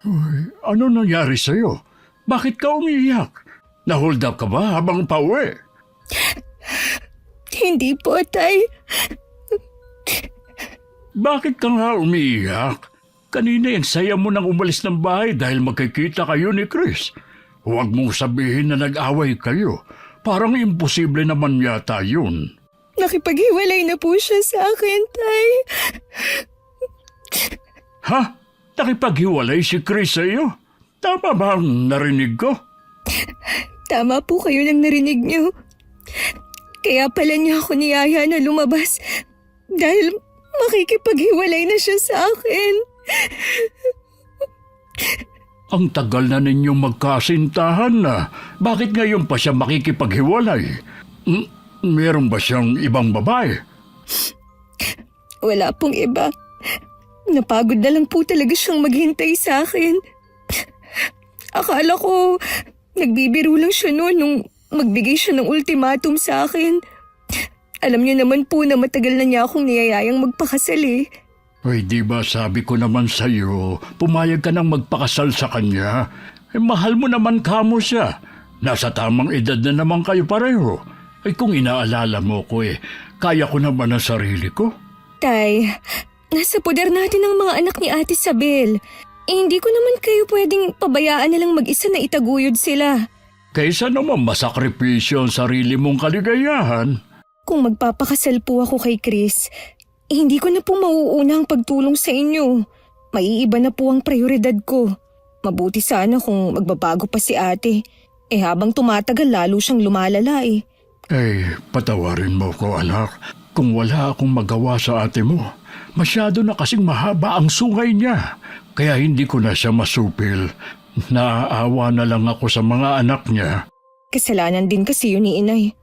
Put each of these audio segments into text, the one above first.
Uy, ano nangyari sa'yo? Bakit ka umiiyak? Nahold up ka ba habang pauwi? Hindi po, Tay. Bakit ka nga umiiyak? Kanina yung saya mo nang umalis ng bahay dahil magkikita kayo ni Chris. Huwag mong sabihin na nag-away kayo. Parang imposible naman yata yun. Nakipaghiwalay na po siya sa akin, Tay. Ha? Nakipaghiwalay si Chris sa iyo? Tama ba ang narinig ko? Tama po kayo lang narinig niyo. Kaya pala niya ako niyaya na lumabas dahil makikipaghiwalay na siya sa akin. Ang tagal na ninyong magkasintahan na. Bakit ngayon pa siya makikipaghiwalay? Meron ba siyang ibang babae? Wala pong iba. Napagod na lang po talaga siyang maghintay sa akin. Akala ko nagbibiro lang siya noon nung magbigay siya ng ultimatum sa akin. Alam niyo naman po na matagal na niya akong niyayayang magpakasal eh. Ay, di ba sabi ko naman sa'yo, pumayag ka nang magpakasal sa kanya? Mahal mo naman kamo siya. Nasa tamang edad na naman kayo pareho. Ay kung inaalala mo ko kaya ko naman ang sarili ko. Tay, nasa poder natin ang mga anak ni Ate Isabel. Hindi ko naman kayo pwedeng pabayaan na lang mag-isa na itaguyod sila. Kaysa naman masakripisyo ang sarili mong kaligayahan. Kung magpapakasal po ako kay Chris, hindi ko na po mauuna ang pagtulong sa inyo. Maiiba na po ang prioridad ko. Mabuti sana kung magbabago pa si ate. Habang tumatagal lalo siyang lumalala eh. Patawarin mo ko anak. Kung wala akong magawa sa ate mo, masyado na kasing mahaba ang sungay niya. Kaya hindi ko na siya masupil. Naaawa na lang ako sa mga anak niya. Kasalanan din kasi yun ni inay.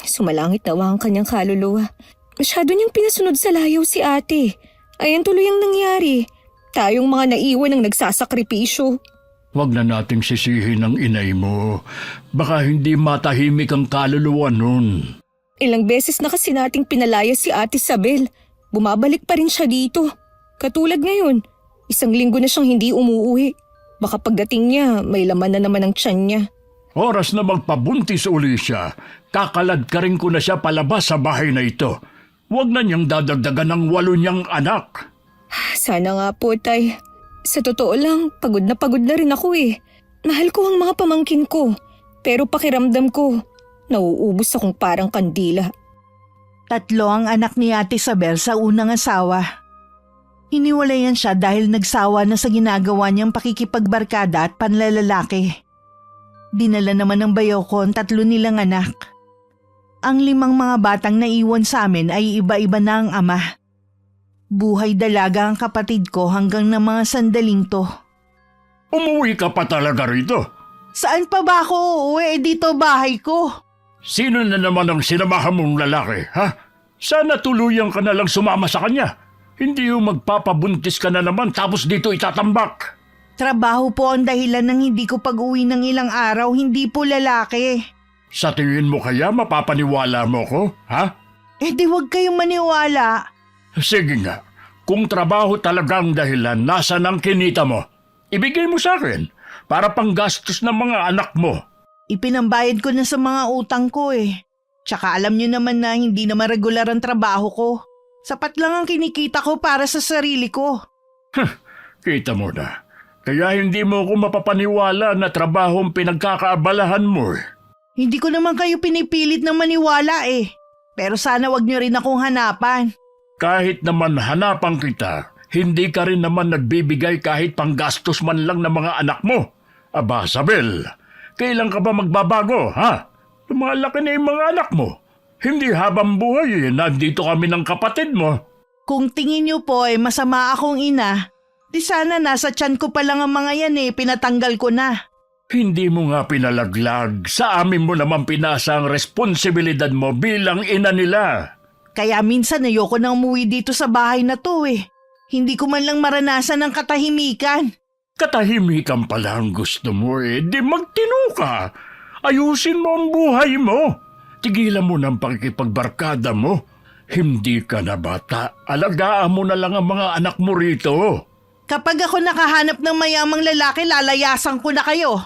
Sumalangit nawa ang kanyang kaluluwa. Masyado niyang pinasunod sa layaw si ate. Ayan tuloy ang nangyari. Tayong mga naiwan ang nagsasakripisyo. Huwag na nating sisihin ang inay mo. Baka hindi matahimik ang kaluluwa nun. Ilang beses na kasi nating pinalaya si Ate Isabel. Bumabalik pa rin siya dito. Katulad ngayon, 1 linggo na siyang hindi umuuwi. Baka pagdating niya, may laman na naman ang tiyan niya. Oras na magpabuntis uli siya. Kakalad ka rin ko na siya palabas sa bahay na ito. Huwag na niyang dadagdagan ng 8 niyang anak. Sana nga po, Tay. Sa totoo lang, pagod na rin ako eh. Mahal ko ang mga pamangkin ko. Pero pakiramdam ko, nauubos akong parang kandila. 3 ang anak ni Ate Isabel sa unang asawa. Hiniwalayan siya dahil nagsawa na sa ginagawa niyang pakikipagbarkada at panlalalaki. Dinala naman ng bayaw ko ang 3 nilang anak. Ang 5 mga batang naiwan sa amin ay iba-iba na ang ama. Buhay dalaga ang kapatid ko hanggang na mga sandaling to. Umuwi ka pa talaga rito? Saan pa ba ako uuwi? Dito bahay ko. Sino na naman ang sinamahan mong lalaki, ha? Sana tuluyan ka na lang sumama sa kanya. Hindi yung magpapabuntis ka na naman tapos dito itatambak. Trabaho po ang dahilan ng hindi ko pag-uwi ng ilang araw, hindi po lalaki. Sa tingin mo kaya mapapaniwala mo ko, ha? Di wag kayong maniwala. Sige nga, kung trabaho talaga ang dahilan, nasan ang kinita mo? Ibigay mo sa akin para panggastos ng mga anak mo. Ipinambayad ko na sa mga utang ko Tsaka alam niyo naman na hindi naman regular ang trabaho ko. Sapat lang ang kinikita ko para sa sarili ko. Kita mo na. Kaya hindi mo ko mapapaniwala na trabaho ang pinagkakaabalahan mo Hindi ko naman kayo pinipilit na maniwala Pero sana wag niyo rin akong hanapan. Kahit naman hanapan kita, hindi ka rin naman nagbibigay kahit panggastos man lang ng mga anak mo. Aba, Isabel, kailan ka ba magbabago, ha? Lumalaki na yung mga anak mo. Hindi habang buhay nandito kami ng kapatid mo. Kung tingin niyo po masama akong ina, di sana nasa tiyan ko pa lang ang mga yan pinatanggal ko na. Hindi mo nga pinalaglag. Sa amin mo naman pinasa ang responsibilidad mo bilang ina nila. Kaya minsan ayoko na umuwi dito sa bahay na to Hindi ko man lang maranasan ang katahimikan. Katahimikan pala ang gusto mo Di magtino ka. Ayusin mo ang buhay mo. Tigilan mo ng pakikipagbarkada mo. Hindi ka na bata. Alagaan mo na lang ang mga anak mo rito. Kapag ako nakahanap ng mayamang lalaki, lalayasan ko na kayo.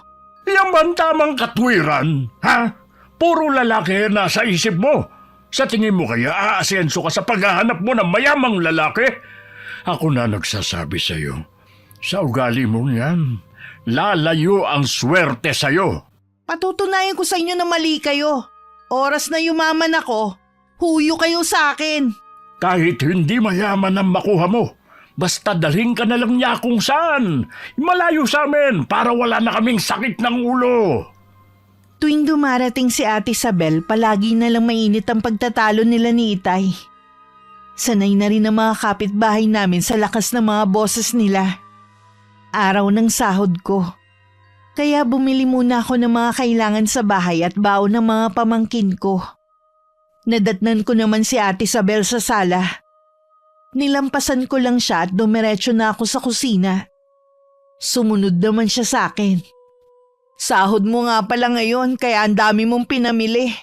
Yan ba ang tamang katwiran? Ha? Puro lalaki nasa isip mo. Sa tingin mo kaya aasenso ka sa paghahanap mo ng mayamang lalaki? Ako na nagsasabi sa'yo. Sa ugali mo yan, lalayo ang swerte sa'yo. Patutunayan ko sa inyo na mali kayo. Oras na yumaman ako, huyo kayo sa akin. Kahit hindi mayaman ang makuha mo, basta dalhin ka na lang niya kung saan. Malayo sa amin para wala na kaming sakit ng ulo. Tuwing dumarating si Ate Isabel, palagi na lang mainit ang pagtatalo nila ni Itay. Sanay na rin ang mga kapitbahay namin sa lakas ng mga boses nila. Araw ng sahod ko. Kaya bumili muna ako ng mga kailangan sa bahay at baon ng mga pamangkin ko. Nadatnan ko naman si Ate Isabel sa sala. Nilampasan ko lang siya at dumiretso na ako sa kusina. Sumunod naman siya sa akin. Sahod mo nga pala ngayon kaya ang dami mong pinamili.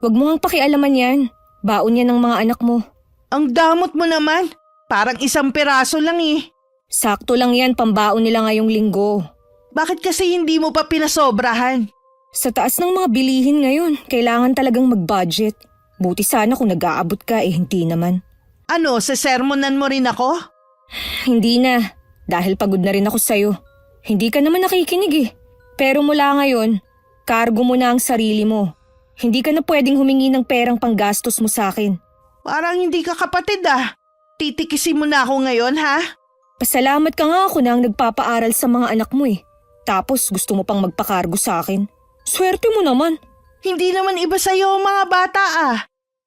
Huwag mo ngang pakialaman yan. Baon yan ng mga anak mo. Ang damot mo naman. Parang 1 piraso lang eh. Sakto lang yan, pambaon nila ngayong linggo. Bakit kasi hindi mo pa pinasobrahan? Sa taas ng mga bilihin ngayon, kailangan talagang mag-budget. Buti sana kung nag-aabot ka hindi naman. Ano, sesermonan mo rin ako? Hindi na, dahil pagod na rin ako sa'yo. Hindi ka naman nakikinig Pero mula ngayon, kargo mo na ang sarili mo. Hindi ka na pwedeng humingi ng perang panggastos mo sa akin. Parang hindi ka kapatid Titikisin mo na ako ngayon ha? Pasalamat ka nga ako na ang nagpapaaral sa mga anak mo Tapos gusto mo pang magpakargo sa akin. Swerte mo naman. Hindi naman iba sa'yo ang mga bata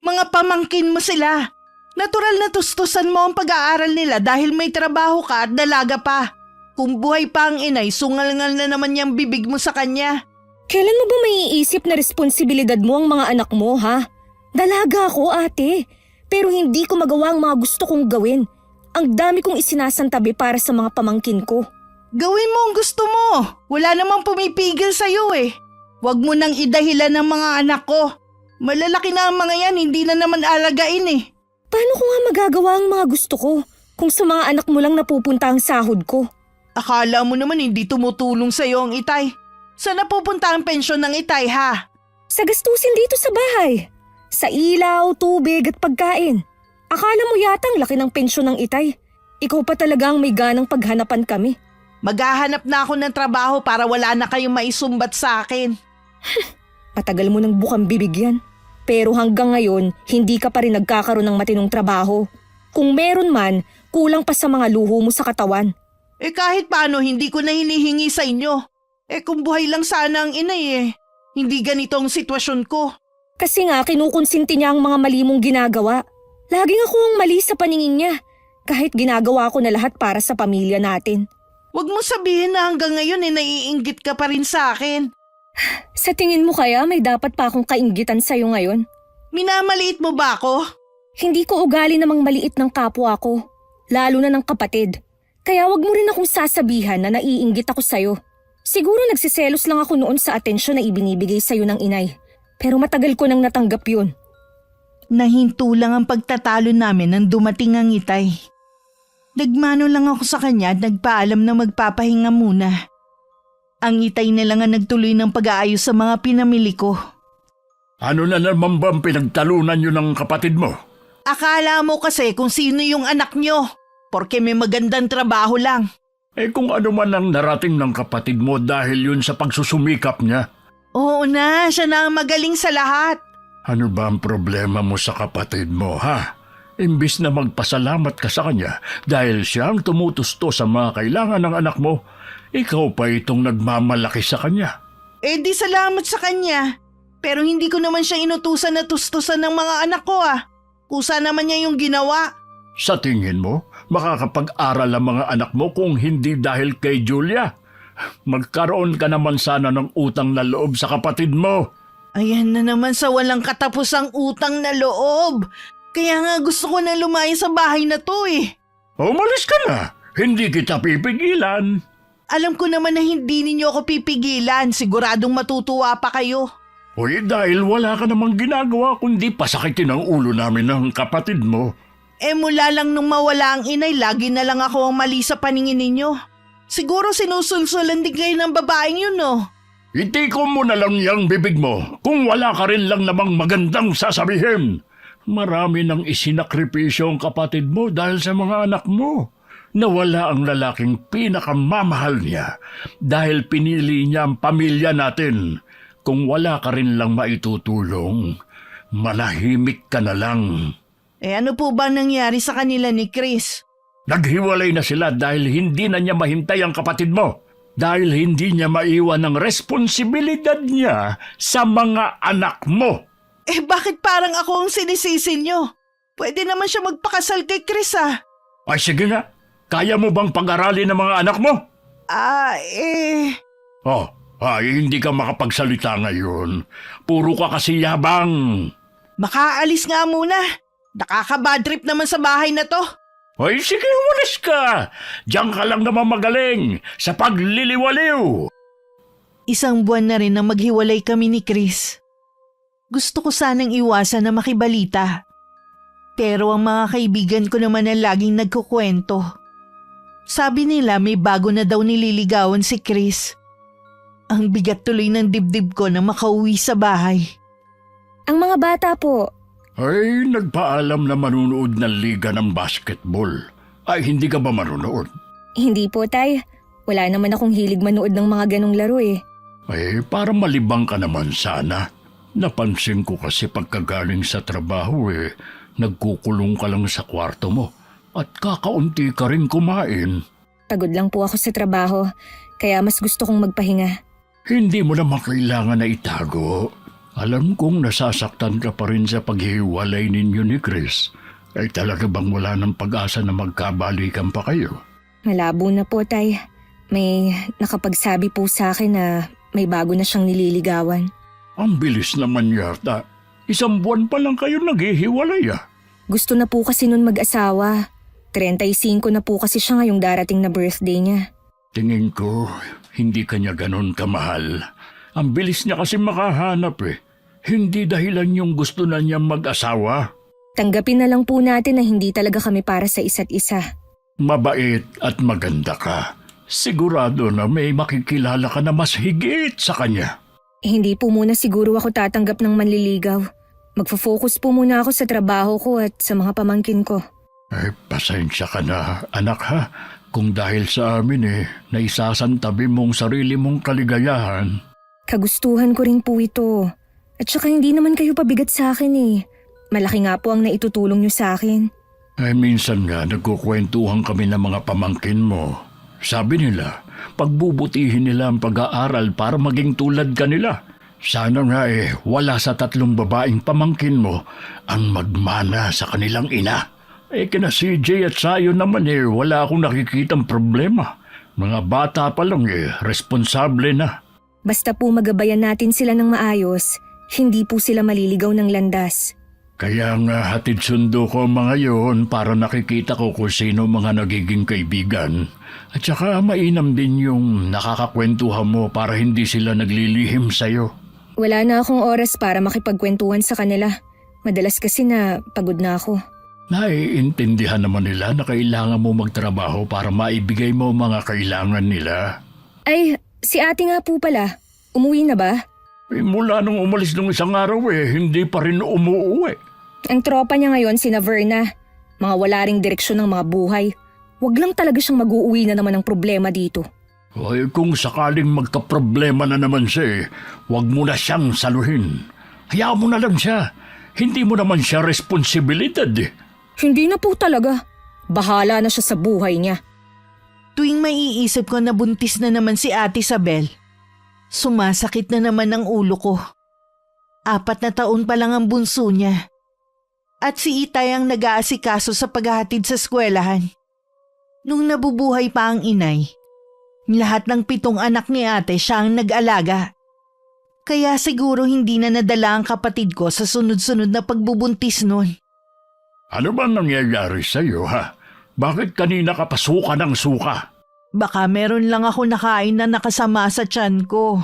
Mga pamangkin mo sila. Natural na tustusan mo ang pag-aaral nila dahil may trabaho ka at dalaga pa. Kung buhay pa ang inay, sungal-ngal na naman yung bibig mo sa kanya. Kailan mo ba maiisip na responsibilidad mo ang mga anak mo, ha? Dalaga ako, ate. Pero hindi ko magawa ang mga gusto kong gawin. Ang dami kong isinasantabi para sa mga pamangkin ko. Gawin mo ang gusto mo. Wala namang pumipigil sa'yo Huwag mo nang idahilan ng mga anak ko. Malalaki na ang mga yan, hindi na naman alagain Paano ko nga magagawa ang mga gusto ko kung sa mga anak mo lang napupunta ang sahod ko? Akala mo naman hindi tumutulong sa'yo ang itay. Saan napupunta ang pensyon ng itay ha? Sa gastusin dito sa bahay. Sa ilaw, tubig at pagkain. Akala mo yatang laki ng pensyon ng itay. Ikaw pa talaga ang may ganang paghanapan kami. Maghahanap na ako ng trabaho para wala na kayong maisumbat sa akin. Matagal mo nang bukang bibigyan. Pero hanggang ngayon, hindi ka pa rin nagkakaroon ng matinong trabaho. Kung meron man, kulang pa sa mga luho mo sa katawan. Kahit paano hindi ko na hinihingi sa inyo. Kung buhay lang sana ang inay hindi ganito ang sitwasyon ko. Kasi nga kinukonsinti niya ang mga mali mong ginagawa. Laging ako ang mali sa paningin niya. Kahit ginagawa ko na lahat para sa pamilya natin. Huwag mo sabihin na hanggang ngayon naiinggit ka pa rin sa akin. Sa tingin mo kaya may dapat pa akong kainggitan sa'yo ngayon? Minamaliit mo ba ako? Hindi ko ugali namang maliit ng kapwa ko. Lalo na ng kapatid. Kaya wag mo rin akong sasabihan na naiinggit ako sa'yo. Siguro nagsiselos lang ako noon sa atensyon na ibinibigay sa'yo ng inay. Pero matagal ko nang natanggap yun. Nahinto lang ang pagtatalo namin nang dumating ang itay. Nagmano lang ako sa kanya at nagpaalam na magpapahinga muna. Ang itay na lang ang nagtuloy ng pag-aayos sa mga pinamili ko. Ano na naman ba ang pinagtalunan nyo ng kapatid mo? Akala mo kasi kung sino yung anak nyo. Porke may magandang trabaho lang. Kung ano man ang narating ng kapatid mo dahil yun sa pagsusumikap niya. Oo na, siya na ang magaling sa lahat. Ano ba ang problema mo sa kapatid mo, ha? Imbis na magpasalamat ka sa kanya dahil siya ang tumutusto sa mga kailangan ng anak mo, ikaw pa itong nagmamalaki sa kanya. Di salamat sa kanya. Pero hindi ko naman siya inutusan na tustusan ng mga anak ko Kusa naman niya yung ginawa. Sa tingin mo, makakapag-aral ang mga anak mo kung hindi dahil kay Julia? Magkaroon ka naman sana ng utang na loob sa kapatid mo. Ayan na naman sa walang katapusang utang na loob. Kaya nga gusto ko na lumayo sa bahay na to Umalis ka na. Hindi kita pipigilan. Alam ko naman na hindi ninyo ako pipigilan. Siguradong matutuwa pa kayo. Dahil wala ka namang ginagawa kundi pasakitin ang ulo namin ng kapatid mo. Mula lang nung mawala ang inay, lagi na lang ako ang mali sa paningin ninyo. Siguro sinusulsulan din kayo ng babaeng yun, no? Itiko mo na lang yung bibig mo kung wala ka rin lang namang magandang sasabihin. Marami nang isinakripisyo ang kapatid mo dahil sa mga anak mo. Nawala ang lalaking pinakamamahal niya dahil pinili niya ang pamilya natin. Kung wala ka rin lang maitutulong, manahimik ka na lang. Ano po ba nangyari sa kanila ni Chris? Naghiwalay na sila dahil hindi na niya mahintay ang kapatid mo. Dahil hindi niya maiwan ang responsibilidad niya sa mga anak mo. Bakit parang ako ang sinisisi nyo? Pwede naman siya magpakasal kay Chris, ah. Ay sige nga, kaya mo bang pag-aralin ng mga anak mo? Hindi ka makapagsalita ngayon. Puro ka kasi yabang. Makaalis nga muna. Nakaka-bad trip naman sa bahay na to. Ay sige, umalis ka. Diyan ka lang naman magaling sa pagliliwaliw. Isang buwan na rin na maghiwalay kami ni Chris. Gusto ko sanang iwasan na makibalita. Pero ang mga kaibigan ko naman ang laging nagkukwento. Sabi nila may bago na daw nililigawan si Chris. Ang bigat tuloy ng dibdib ko na makauwi sa bahay. Ang mga bata po, Ay, nagpaalam na manunood ng liga ng basketball. Ay, hindi ka ba manunood? hindi po tay. Wala naman akong hilig manood ng mga ganong laro eh. Ay, para malibang ka naman sana. Napansin ko kasi pagkagaling sa trabaho nagkukulong ka lang sa kwarto mo. At kakaunti ka rin kumain. Pagod lang po ako sa trabaho, kaya mas gusto kong magpahinga. Hindi mo naman kailangan na itago. Alam kong nasasaktan ka pa rin sa paghiwalay ninyo ni Chris. Ay talaga bang wala ng pag-asa na magkabalikan pa kayo? Malabo na po tay. May nakapagsabi po sa akin na may bago na siyang nililigawan. Ang bilis naman yata. 1 buwan pa lang kayo naghihiwalay ah. Gusto na po kasi nun mag-asawa. 35 na po kasi siya ngayong darating na birthday niya. Tingin ko, hindi kanya ganun kamahal. Ang bilis niya kasi makahanap Hindi dahilan yung gusto na niyang mag-asawa. Tanggapin na lang po natin na hindi talaga kami para sa isa't isa. Mabait at maganda ka. Sigurado na may makikilala ka na mas higit sa kanya. Hindi po muna siguro ako tatanggap ng manliligaw. Magfo-focus po muna ako sa trabaho ko at sa mga pamangkin ko. Ay, pasensya ka na, anak ha. Kung dahil sa amin naisasantabi mong sarili mong kaligayahan. Kagustuhan ko rin po ito. At saka hindi naman kayo pabigat sa akin Malaki nga po ang naitutulong niyo sa akin. Ay, minsan nga nagkukwentuhan kami ng mga pamangkin mo. Sabi nila, pagbubutihin nila ang pag-aaral para maging tulad ka nila. Sana nga wala sa 3 babaeng pamangkin mo ang magmana sa kanilang ina. Kina CJ at Sayo naman wala akong nakikitang problema. Mga bata pa lang responsable na. Basta po magabayan natin sila ng maayos, hindi po sila maliligaw ng landas. Kaya nga hatid sundo ko mga yon para nakikita ko kung sino mga nagiging kaibigan. At saka mainam din yung nakakakwentuhan mo para hindi sila naglilihim sa'yo. Wala na akong oras para makipagkwentuhan sa kanila. Madalas kasi na pagod na ako. Naiintindihan naman nila na kailangan mo magtrabaho para maibigay mo mga kailangan nila. Ay, si ate nga po pala. Umuwi na ba? Mula nung umalis nung 1 araw hindi pa rin umuuwi. Ang tropa niya ngayon sina Verna. Mga wala ring direksyon ng mga buhay. Wag lang talaga siyang mag-uuwi na naman ng problema dito. Ay, kung sakaling magka-problema na naman siya wag mo na siyang saluhin. Hayaan mo na lang siya. Hindi mo naman siya responsibilidad Hindi na po talaga. Bahala na siya sa buhay niya. Tuwing maiisip ko na buntis na naman si Ate Isabel, sumasakit na naman ang ulo ko. 4 na taon pa lang ang bunso niya. At si Itay ang nag-aasikaso sa paghahatid sa eskwelahan. Nung nabubuhay pa ang inay, lahat ng 7 anak ni ate siya ang nag-alaga. Kaya siguro hindi na nadala ang kapatid ko sa sunod-sunod na pagbubuntis nun. Ano ba nangyayari sa'yo ha? Bakit kanina ka pa suka ng suka? Baka meron lang ako nakain na nakasama sa tiyan ko.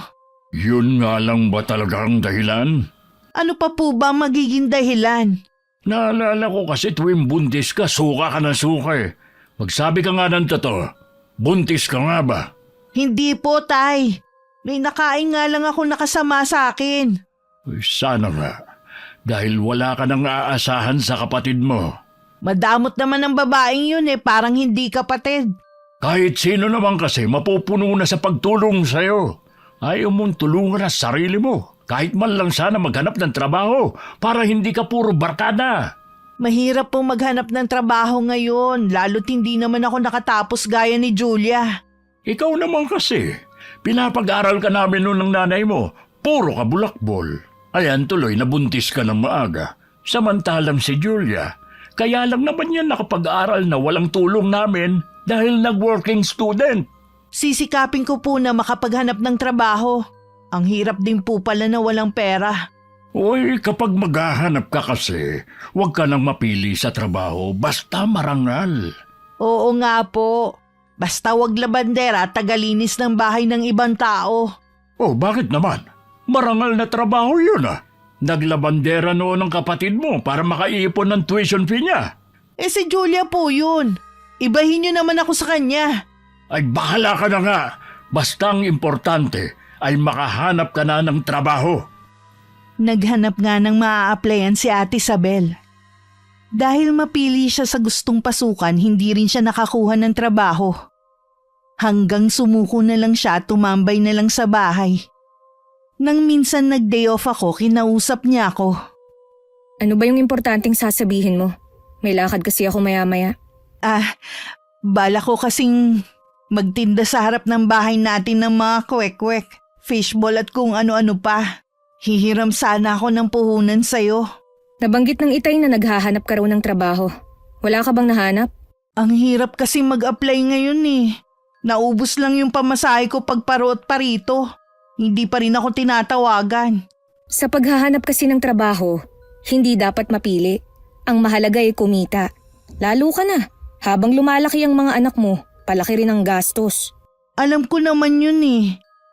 Yun nga lang ba talaga ang dahilan? Ano pa po ba ang magiging dahilan? Naalala ko kasi tuwing buntis ka, suka ka ng suka eh. Magsabi ka nga ng totoo. Buntis ka nga ba? Hindi po, Tay. May nakain nga lang ako nakasama sa akin. Uy, sana nga. Dahil wala ka nang aasahan sa kapatid mo. Madamot naman ang babaeng yun parang hindi kapatid. Kahit sino naman kasi mapupuno na sa pagtulong sa'yo. Ayaw mong tulungan ang sarili mo. Kahit man lang sana maghanap ng trabaho para hindi ka puro barkada. Mahirap po maghanap ng trabaho ngayon, lalo't hindi naman ako nakatapos gaya ni Julia. Ikaw naman kasi. Pinapag-aral ka namin noon ng nanay mo. Puro ka bulakbol. Ayan tuloy nabuntis ka ng maaga. Samantalang si Julia, kaya lang naman yan nakapag-aral na walang tulong namin dahil nag-working student. Sisikapin ko po na makapaghanap ng trabaho. Ang hirap din po pala na walang pera. Uy, kapag maghahanap ka kasi, huwag ka nang mapili sa trabaho, basta marangal. Oo nga po. Basta wag labandera at tagalinis ng bahay ng ibang tao. Oh, bakit naman? Marangal na trabaho yun ah. Naglabandera noon ng kapatid mo para makaiipon ng tuition fee niya. Si Julia po yun. Ibahin niyo naman ako sa kanya. Ay bahala ka na nga. Basta ang importante ay makahanap ka na ng trabaho. Naghanap nga ng maa-applyan si Ate Isabel. Dahil mapili siya sa gustong pasukan, hindi rin siya nakakuha ng trabaho. Hanggang sumuko na lang siya at tumambay na lang sa bahay. Nang minsan nag-day off ako, kinausap niya ako. Ano ba yung importanteng sasabihin mo? May lakad kasi ako maya-maya. Bala ko kasing magtinda sa harap ng bahay natin ng mga kwek-kwek, fishball at kung ano-ano pa. Hihiram sana ako ng puhunan sa'yo. Nabanggit ng itay na naghahanap ka raw ng trabaho. Wala ka bang nahanap? Ang hirap kasi mag-apply ngayon Naubos lang yung pamasahe ko pagparo at parito. Hindi pa rin ako tinatawagan. Sa paghahanap kasi ng trabaho, hindi dapat mapili. Ang mahalaga ay kumita. Lalo ka na, habang lumalaki ang mga anak mo, palaki rin ang gastos. Alam ko naman yun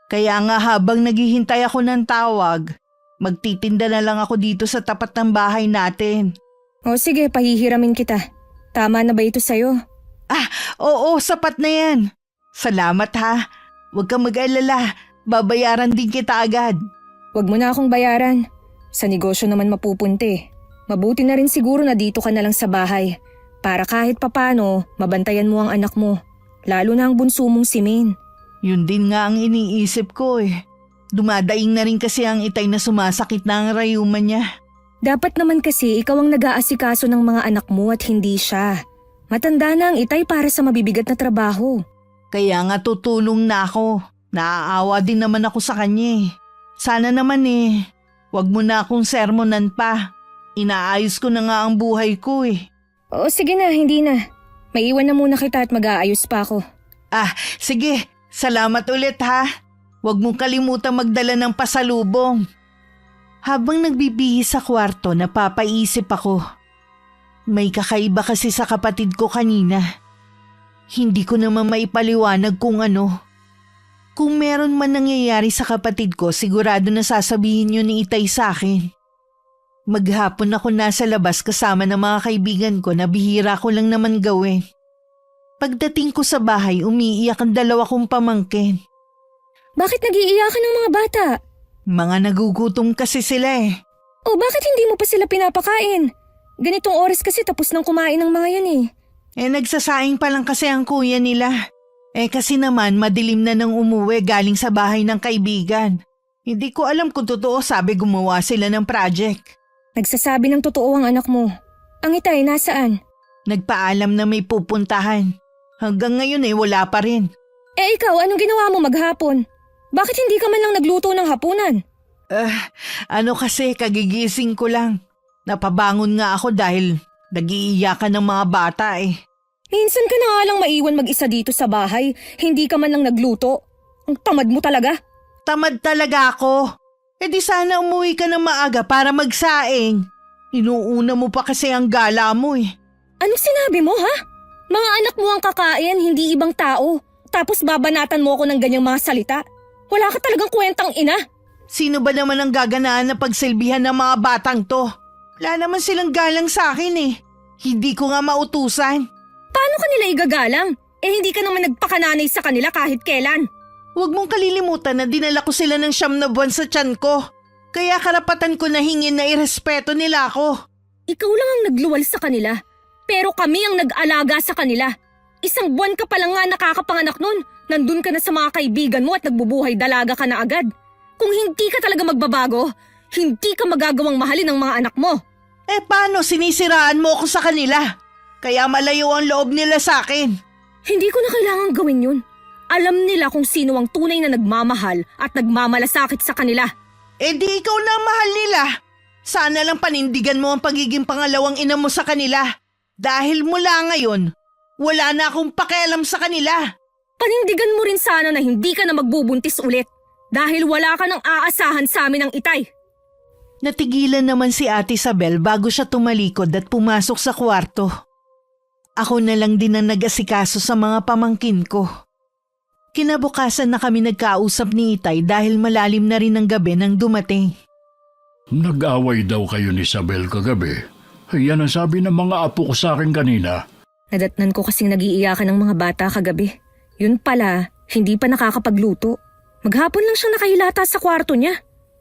Kaya nga habang naghihintay ako ng tawag, magtitinda na lang ako dito sa tapat ng bahay natin. O sige, pahihiramin kita. Tama na ba ito sa'yo? Oo, sapat na yan. Salamat ha. Huwag kang mag-alala. Babayaran din kita agad. Huwag mo na akong bayaran. Sa negosyo naman mapupunti. Mabuti na rin siguro na dito ka na lang sa bahay. Para kahit papano, mabantayan mo ang anak mo. Lalo na ang bunso mong si Min. Yun din nga ang iniisip ko Dumadaing na rin kasi ang itay na sumasakit na ang rayuman niya. Dapat naman kasi ikaw ang nag-aasikaso ng mga anak mo at hindi siya. Matanda na ang itay para sa mabibigat na trabaho. Kaya nga tutulong na ako. Naaawa din naman ako sa kanya Sana naman wag mo na akong sermonan pa. Inaayos ko na nga ang buhay ko O sige na, hindi na. Maiwan na muna kita at mag-aayos pa ako. Sige. Salamat ulit ha. Huwag mong kalimutang magdala ng pasalubong. Habang nagbibihis sa kwarto, napapaisip ako. May kakaiba kasi sa kapatid ko kanina. Hindi ko naman maipaliwanag kung ano. Kung meron man nangyayari sa kapatid ko, sigurado na sasabihin yun ni Itay sa akin. Maghapon ako nasa labas kasama ng mga kaibigan ko na bihira ko lang naman gawin. Pagdating ko sa bahay, umiiyak ang dalawa kong pamangkin. Bakit nag-iiyakan ng mga bata? Mga nagugutom kasi sila O bakit hindi mo pa sila pinapakain? Ganitong oras kasi tapos nang kumain ng mga yan nagsasaing pa lang kasi ang kuya nila. Kasi naman madilim na nang umuwi galing sa bahay ng kaibigan. Hindi ko alam kung totoo sabi gumawa sila ng project. Nagsasabi ng totoo ang anak mo. Ang itay nasaan? Nagpaalam na may pupuntahan. Hanggang ngayon wala pa rin. Ikaw, anong ginawa mo maghapon? Bakit hindi ka man lang nagluto ng hapunan? Kasi kagigising ko lang. Napabangon nga ako dahil nag-iiyakan ng mga bata Minsan ka na nga lang maiwan mag-isa dito sa bahay, hindi ka man lang nagluto. Ang tamad mo talaga. Tamad talaga ako. Di sana umuwi ka ng maaga para magsaing. Inuuna mo pa kasi ang gala mo Anong sinabi mo ha? Mga anak mo ang kakain, hindi ibang tao. Tapos babanatan mo ako ng ganyang mga salita. Wala ka talagang kwentang ina. Sino ba naman ang gaganaan na pagsilbihan ng mga batang to? Wala naman silang galang sa akin eh. Hindi ko nga mautusan. Paano ka nila igagalang? Hindi ka naman nagpakananay sa kanila kahit kailan. Huwag mong kalilimutan na dinala ko sila ng 9 buwan sa tiyan ko. Kaya karapatan ko na hingin na irespeto nila ako. Ikaw lang ang nagluwal sa kanila. Pero kami ang nag-alaga sa kanila. 1 buwan ka pa lang nga nakakapanganak nun. Nandun ka na sa mga kaibigan mo at nagbubuhay dalaga ka na agad. Kung hindi ka talaga magbabago, hindi ka magagawang mahalin ng mga anak mo. Paano sinisiraan mo ako sa kanila? Kaya malayo ang loob nila sa akin. Hindi ko na kailangang gawin yun. Alam nila kung sino ang tunay na nagmamahal at nagmamalasakit sa kanila. Di ikaw na ang mahal nila. Sana lang panindigan mo ang pagiging pangalawang ina mo sa kanila. Dahil mula ngayon, wala na akong pakialam sa kanila. Panindigan mo rin sana na hindi ka na magbubuntis ulit. Dahil wala ka nang aasahan sa amin ng itay. Natigilan naman si Ate Isabel bago siya tumalikod at pumasok sa kwarto. Ako na lang din ang nag-asikaso sa mga pamangkin ko. Kinabukasan na kami nagkausap ni Itay dahil malalim na rin ang gabi nang dumating. Nag-away daw kayo ni Isabel kagabi. Yan ang sabi ng mga apo ko sa akin kanina. Nadatnan ko kasing nag-iiyakan ng mga bata kagabi. Yun pala, hindi pa nakakapagluto. Maghapon lang siyang nakahilata sa kwarto niya.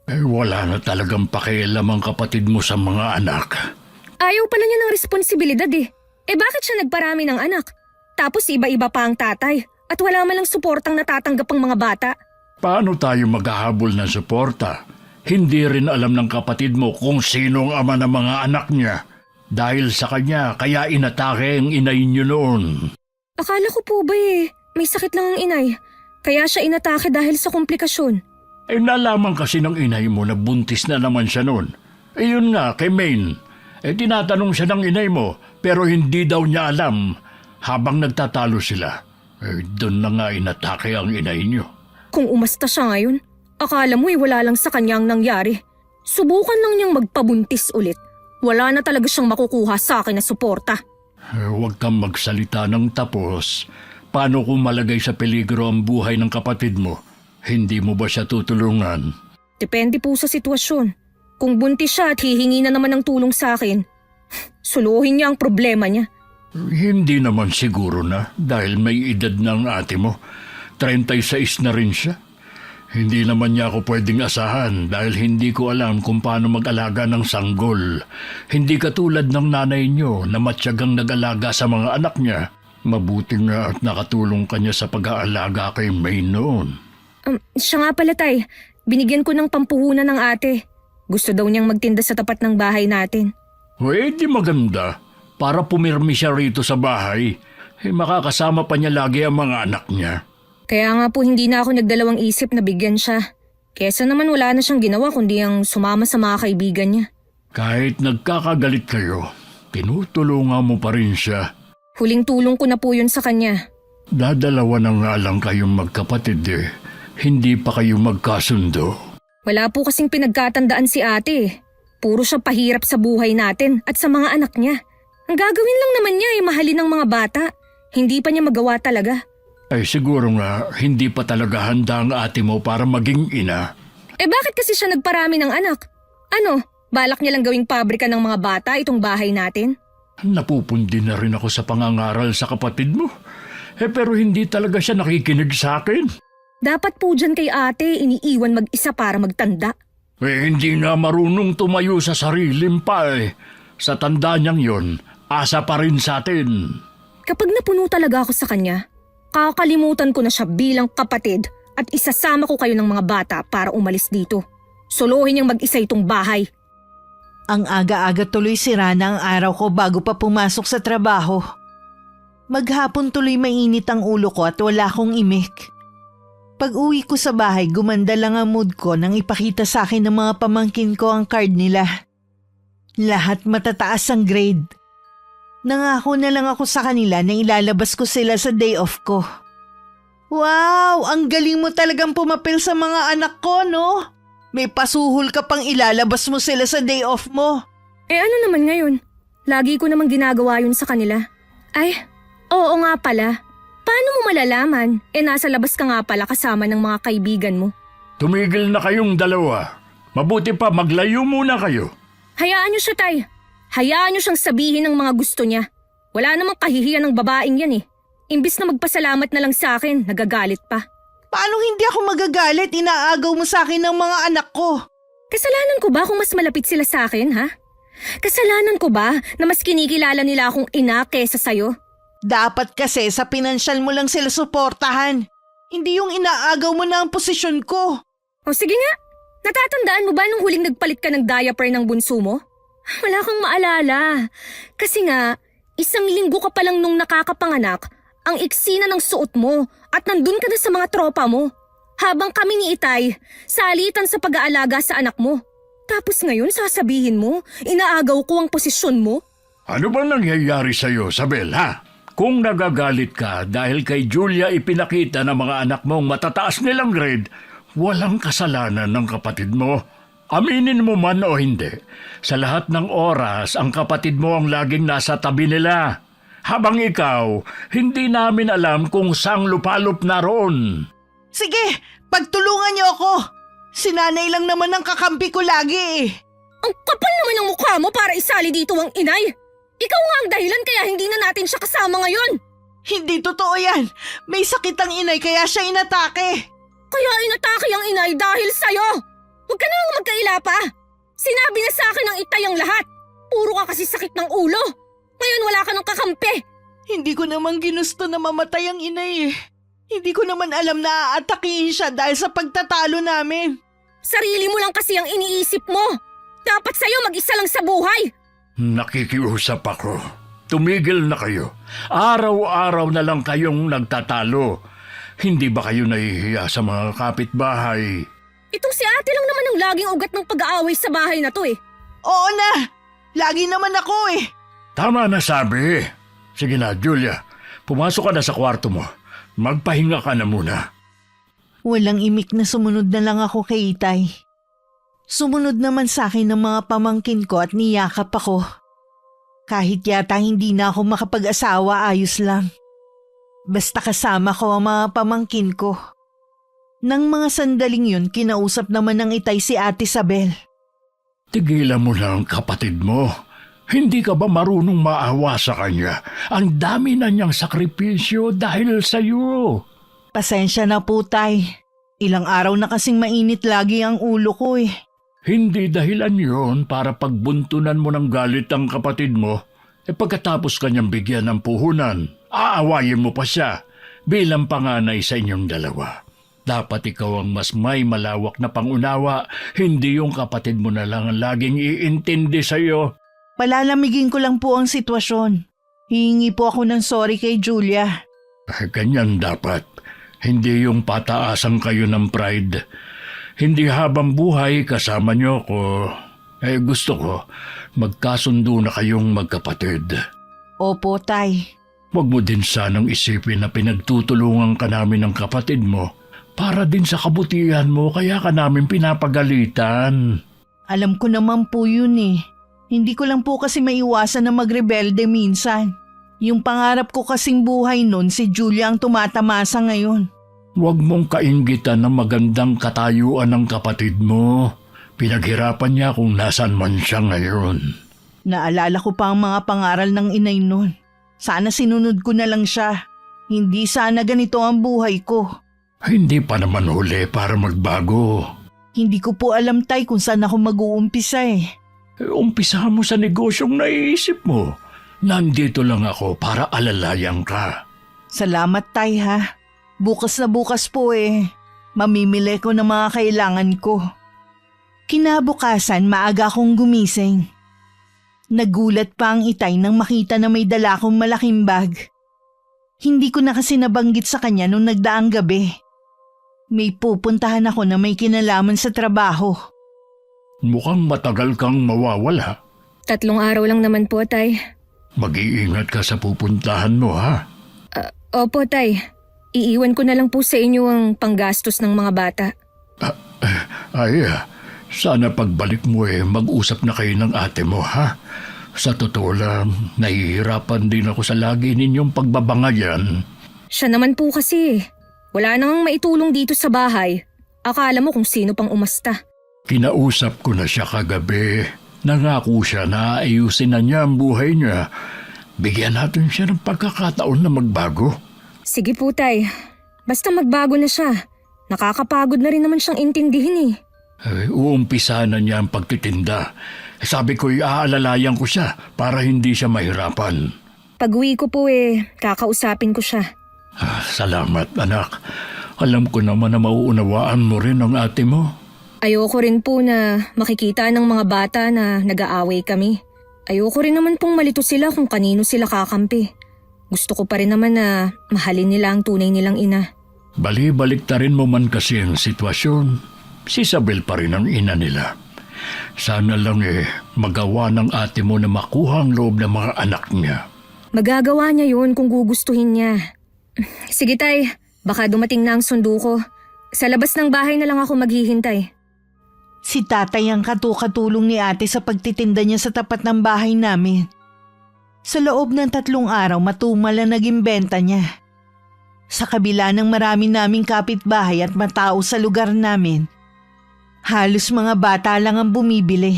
Wala na talagang pakialam ang kapatid mo sa mga anak. Ayaw pala niya ng responsibilidad eh. Bakit siya nagparami ng anak? Tapos iba-iba pa ang tatay at wala man lang suportang natatanggap ang mga bata. Paano tayo maghahabol ng suporta? Hindi rin alam ng kapatid mo kung sino ang ama ng mga anak niya. Dahil sa kanya, kaya inatake ang inay niyo noon. Akala ko po ba may sakit lang ang inay. Kaya siya inatake dahil sa komplikasyon. Nalaman kasi ng inay mo na buntis na naman siya noon. Yun nga, kay Maine. Tinatanong siya ng inay mo, pero hindi daw niya alam. Habang nagtatalo sila, doon na nga inatake ang inay niyo. Kung umasta siya ngayon, akala mo wala lang sa kanya ang nangyari. Subukan lang niyang magpabuntis ulit. Wala na talaga siyang makukuha sa akin na suporta. Huwag kang magsalita ng tapos. Paano kung malagay sa peligro ang buhay ng kapatid mo? Hindi mo ba siya tutulungan? Depende po sa sitwasyon. Kung buntis siya at hihingi na naman ng tulong sa akin, suluhin niya ang problema niya. Hindi naman siguro na dahil may edad ng ate mo. 36 na rin siya. Hindi naman niya ako pwedeng asahan dahil hindi ko alam kung paano mag-alaga ng sanggol. Hindi katulad ng nanay niyo na matyagang nag-alaga sa mga anak niya. Mabuti nga at nakatulong kanya sa pag-aalaga kay May noon. Siya nga pala tay, binigyan ko ng pampuhunan ng ate. Gusto daw niyang magtinda sa tapat ng bahay natin. Di maganda. Para pumirmi siya rito sa bahay. Makakasama pa niya lagi ang mga anak niya. Kaya nga po hindi na ako nagdalawang isip na bigyan siya. Kesa naman wala na siyang ginawa kundi ang sumama sa mga kaibigan niya. Kahit nagkakagalit kayo, tinutulungan mo pa rin siya. Huling tulong ko na po yun sa kanya. Dadalawa na nga lang kayong magkapatid Hindi pa kayo magkasundo. Wala po kasing pinagkatandaan si ate. Puro siya pahirap sa buhay natin at sa mga anak niya. Ang gagawin lang naman niya mahalin ang mga bata. Hindi pa niya magawa talaga. Siguro nga, hindi pa talaga handa ang ate mo para maging ina. Bakit kasi siya nagparami ng anak? Ano, balak niya lang gawing pabrika ng mga bata itong bahay natin? Napupundi na rin ako sa pangangaral sa kapatid mo. Pero hindi talaga siya nakikinig sa akin. Dapat po dyan kay ate iniiwan mag-isa para magtanda. Hindi nga marunong tumayo sa sariling pa Sa tanda niyang yon, asa pa rin sa atin. Kapag napuno talaga ako sa kanya, kakalimutan ko na siya bilang kapatid at isasama ko kayo ng mga bata para umalis dito. Solohin niyang mag-isa itong bahay. Ang aga-aga tuloy sira na ang araw ko bago pa pumasok sa trabaho. Maghapon tuloy mainit ang ulo ko at wala akong imik. Pag-uwi ko sa bahay, gumanda lang ang mood ko nang ipakita sa akin ng mga pamangkin ko ang card nila. Lahat matataas ang grade. Nangako na lang ako sa kanila na ilalabas ko sila sa day off ko. Wow! Ang galing mo talagang pumapil sa mga anak ko, no? May pasuhol ka pang ilalabas mo sila sa day off mo. Ano naman ngayon? Lagi ko namang ginagawa yun sa kanila. Ay, oo nga pala. Paano mo malalaman? Nasa labas ka nga pala kasama ng mga kaibigan mo. Tumigil na kayong dalawa. Mabuti pa maglayo muna kayo. Hayaan niyo siya, Tay. Hayaan niyo siyang sabihin ng mga gusto niya. Wala namang kahihiyan ng babaeng yan eh. Imbis na magpasalamat na lang sa akin, nagagalit pa. Paano hindi ako magagalit? Inaagaw mo sa akin ng mga anak ko. Kasalanan ko ba kung mas malapit sila sa akin, ha? Kasalanan ko ba na mas kinikilala nila akong ina kesa sa'yo? Dapat kasi sa pinansyal mo lang sila suportahan. Hindi yung inaagaw mo na ang posisyon ko. O sige nga, natatandaan mo ba nung huling nagpalit ka ng diaper ng bunso mo? Wala kang maalala. Kasi nga, 1 linggo ka pa lang nung nakakapanganak, ang iksi na ng suot mo at nandun ka na sa mga tropa mo. Habang kami ni Itay, salitan sa pag-aalaga sa anak mo. Tapos ngayon sasabihin mo, inaagaw ko ang posisyon mo? Ano bang nangyayari sa'yo, Sabel, ha? Kung nagagalit ka dahil kay Julia ipinakita ng mga anak mong matataas nilang grade, walang kasalanan ng kapatid mo. Aminin mo man o hindi, sa lahat ng oras ang kapatid mo ang laging nasa tabi nila. Habang ikaw, hindi namin alam kung saang lupalop naroon. Sige, pagtulungan niyo ako. Si nanay lang naman ang kakampi ko lagi eh. Ang kapal naman ng mukha mo para isali dito ang inay. Ikaw nga ang dahilan kaya hindi na natin siya kasama ngayon. Hindi totoo yan. May sakit ang inay kaya siya inatake. Kaya inatake ang inay dahil sa'yo. Huwag ka namang magkaila pa. Sinabi na sa akin ng Itay ang lahat. Puro ka kasi sakit ng ulo. Ngayon wala ka ng kakampi. Hindi ko naman ginusto na mamatay ang inay eh. Hindi ko naman alam na aatakihin siya dahil sa pagtatalo namin. Sarili mo lang kasi ang iniisip mo. Dapat sa'yo mag-isa lang sa buhay. Nakikiusap ako. Tumigil na kayo. Araw-araw na lang kayong nagtatalo. Hindi ba kayo nahihiya sa mga kapitbahay? Itong si ate lang naman ang laging ugat ng pag-aaway sa bahay na to eh. Oo na. Lagi naman ako eh. Tama na sabi. Sige na, Julia. Pumasok ka na sa kwarto mo. Magpahinga ka na muna. Walang imik na sumunod na lang ako kay Itay. Sumunod naman sa akin ng mga pamangkin ko at niyakap ako. Kahit yata hindi na ako makapag-asawa, ayos lang. Basta kasama ko ang mga pamangkin ko. Nang mga sandaling yun, kinausap naman ng Itay si Ate Isabel. Tigilan mo lang kapatid mo. Hindi ka ba marunong maawa sa kanya? Ang dami na niyang sakripisyo dahil sa'yo. Pasensya na po, Tay. Ilang araw na kasing mainit lagi ang ulo ko eh. Hindi dahilan yon para pagbuntunan mo ng galit ang kapatid mo. Pagkatapos kanyang bigyan ng puhunan, aawayin mo pa siya bilang panganay sa inyong dalawa. Dapat ikaw ang mas may malawak na pangunawa, hindi yung kapatid mo na lang ang laging iintindi sa'yo. Palalamigin ko lang po ang sitwasyon. Hihingi po ako ng sorry kay Julia. Ganyan dapat. Hindi yung pataasan kayo ng pride. Hindi habang buhay kasama niyo ko. Gusto ko, magkasundo na kayong magkapatid. Opo, Tay. Huwag mo din sanang isipin na pinagtutulungan ka namin ng kapatid mo para din sa kabutihan mo kaya ka namin pinapagalitan. Alam ko naman po yun eh. Hindi ko lang po kasi maiwasan na magrebelde minsan. Yung pangarap ko kasing buhay nun, si Julia ang tumatamasa ngayon. Huwag mong kainggitan ng magandang katayuan ng kapatid mo. Pinaghirapan niya kung nasan man siya ngayon. Naalala ko pa ang mga pangaral ng inay nun. Sana sinunod ko na lang siya. Hindi sana ganito ang buhay ko. Hindi pa naman huli para magbago. Hindi ko po alam, Tay, kung saan ako mag-uumpisa eh. Umpisahan mo sa negosyong naiisip mo. Nandito lang ako para alalayan ka. Salamat, Tay, ha. Bukas na bukas po eh. Mamimili ko ng mga kailangan ko. Kinabukasan, maaga akong gumising. Nagulat pa ang Itay nang makita na may dala akong malaking bag. Hindi ko na kasi nabanggit sa kanya nung nagdaang gabi. May pupuntahan ako na may kinalaman sa trabaho. Mukhang matagal kang mawawala. 3 araw lang naman po, Tay. Mag-iingat ka sa pupuntahan mo, ha? Opo, Tay. Iiwan ko na lang po sa inyo ang panggastos ng mga bata. Sana pagbalik mo mag-usap na kayo ng ate mo, ha? Sa totoo lang, nahihirapan din ako sa lagi ninyong pagbabangayan. Siya naman po kasi. Wala nang maitulong dito sa bahay. Akala mo kung sino pang umasta. Kinausap ko na siya kagabi. Nangako siya na ayusin na niya ang buhay niya. Bigyan natin siya ng pagkakataon na magbago. Sige po, Tay. Basta magbago na siya. Nakakapagod na rin naman siyang intindihin Uumpisa na niya ang pagtitinda. Sabi ko'y aalalayan ko siya para hindi siya mahirapan. Pag-uwi ko po kakausapin ko siya. Salamat, anak. Alam ko naman na mauunawaan mo rin ang ate mo. Ayoko rin po na makikita ng mga bata na nag-aaway kami. Ayoko rin naman pong malito sila kung kanino sila kakampi. Gusto ko pa rin naman na mahalin nila ang tunay nilang ina. Bali-baliktarin mo man kasi ang sitwasyon. Si Isabel pa rin ang ina nila. Sana lang magawa ng ate mo na makuha ang loob ng mga anak niya. Magagawa niya yun kung gugustuhin niya. Sige, Tay. Baka dumating na ang sundo ko. Sa labas ng bahay na lang ako maghihintay. Si tatay ang katukatulong ni ate sa pagtitinda niya sa tapat ng bahay namin. Sa loob ng 3 araw matumal ang naging benta niya. Sa kabila ng marami naming kapitbahay at matao sa lugar namin, halos mga bata lang ang bumibili.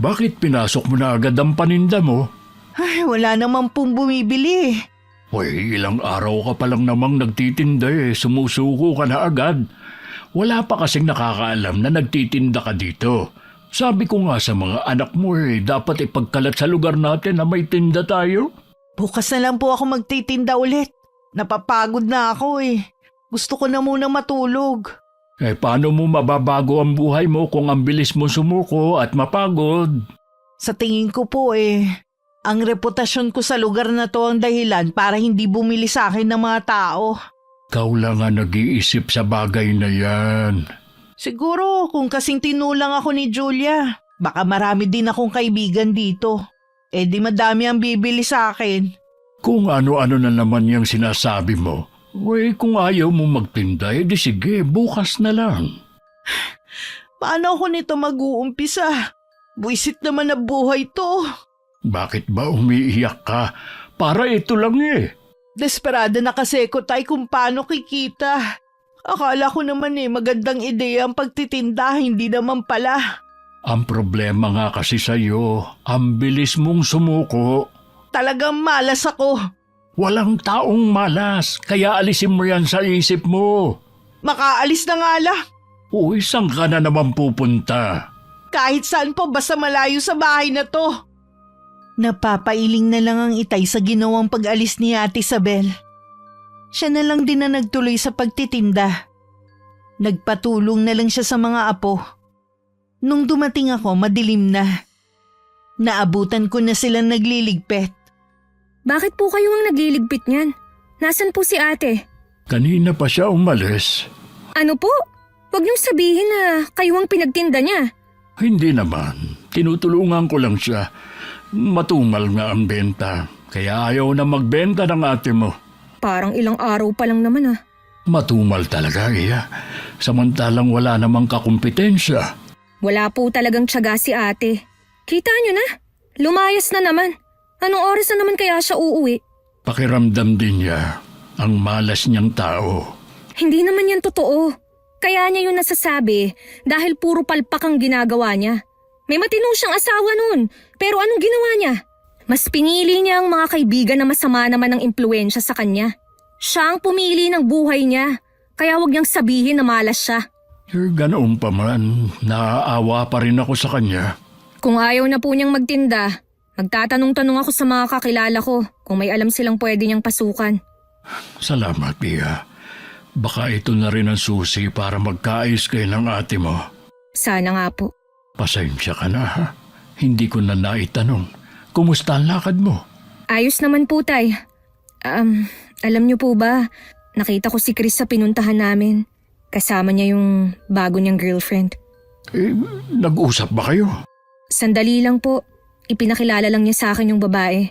Bakit pinasok mo na agad ang paninda mo? Ay, wala naman pong bumibili. Uy, ilang araw ka pa lang namang nagtitinda sumusuko ka na agad. Wala pa kasing nakakaalam na nagtitinda ka dito. Sabi ko nga sa mga anak mo dapat ipagkalat sa lugar natin na may tinda tayo. Bukas na lang po ako magtitinda ulit. Napapagod na ako Gusto ko na muna matulog. Paano mo mababago ang buhay mo kung ang bilis mo sumuko at mapagod? Sa tingin ko po ang reputasyon ko sa lugar na to ang dahilan para hindi bumili sa akin ng mga tao. Ikaw lang ang nag-iisip sa bagay na yan. Siguro kung kasing tinulang ako ni Julia, baka marami din akong kaibigan dito. Di madami ang bibili sa akin. Kung ano-ano na naman yung sinasabi mo, kung ayaw mo magtinda, di sige, bukas na lang. Paano ako nito mag-uumpisa? Buisit naman na buhay to. Bakit ba umiiyak ka? Para ito lang Desperada na kasi ko tay kung paano kikita. Akala ko naman magandang ideya ang pagtitinda, hindi naman pala. Ang problema nga kasi sa'yo, ang bilis mong sumuko. Talagang malas ako. Walang taong malas, kaya alisin mo yan sa isip mo. Makaalis na nga lang. Uy, saan ka na naman pupunta? Kahit saan po, basta malayo sa bahay na to. Napapailing na lang ang itay sa ginawang pag-alis ni Ate Isabel. Siya na lang din na nagtuloy sa pagtitinda. Nagpatulong na lang siya sa mga apo. Nung dumating ako, madilim na. Naabutan ko na silang nagliligpit. Bakit po kayo ang nagliligpit niyan? Nasaan po si ate? Kanina pa siya umalis. Ano po? Huwag niyong sabihin na kayo ang pinagtinda niya. Hindi naman. Tinutulungan ko lang siya. Matumal nga ang benta. Kaya ayaw na magbenta ng ate mo. Parang ilang araw pa lang naman Matumal talaga Samantalang wala namang kakumpetensya. Wala po talagang tiyaga si ate. Kita niyo na? Lumayas na naman. Anong oras na naman kaya siya uuwi? Pakiramdam din niya ang malas niyang tao. Hindi naman yan totoo. Kaya niya yun nasasabi dahil puro palpak ang ginagawa niya. May matino siyang asawa nun, pero anong ginawa niya? Mas pinili niya ang mga kaibigan na masama naman ng impluensya sa kanya. Siya ang pumili ng buhay niya, kaya wag niyang sabihin na malas siya. Ganoon pa man, naaawa pa rin ako sa kanya. Kung ayaw na po niyang magtinda, magtatanong-tanong ako sa mga kakilala ko kung may alam silang pwede niyang pasukan. Salamat, Pia. Baka ito na rin ang susi para magkaayos kayo ng ate mo. Sana nga po. Pasensya ka na Hindi ko na naitanong. Kumusta ang lakad mo? Ayos naman po, Tay. Alam niyo po ba, nakita ko si Chris sa pinuntahan namin. Kasama niya yung bago niyang girlfriend. Nag-usap ba kayo? Sandali lang po. Ipinakilala lang niya sa akin yung babae.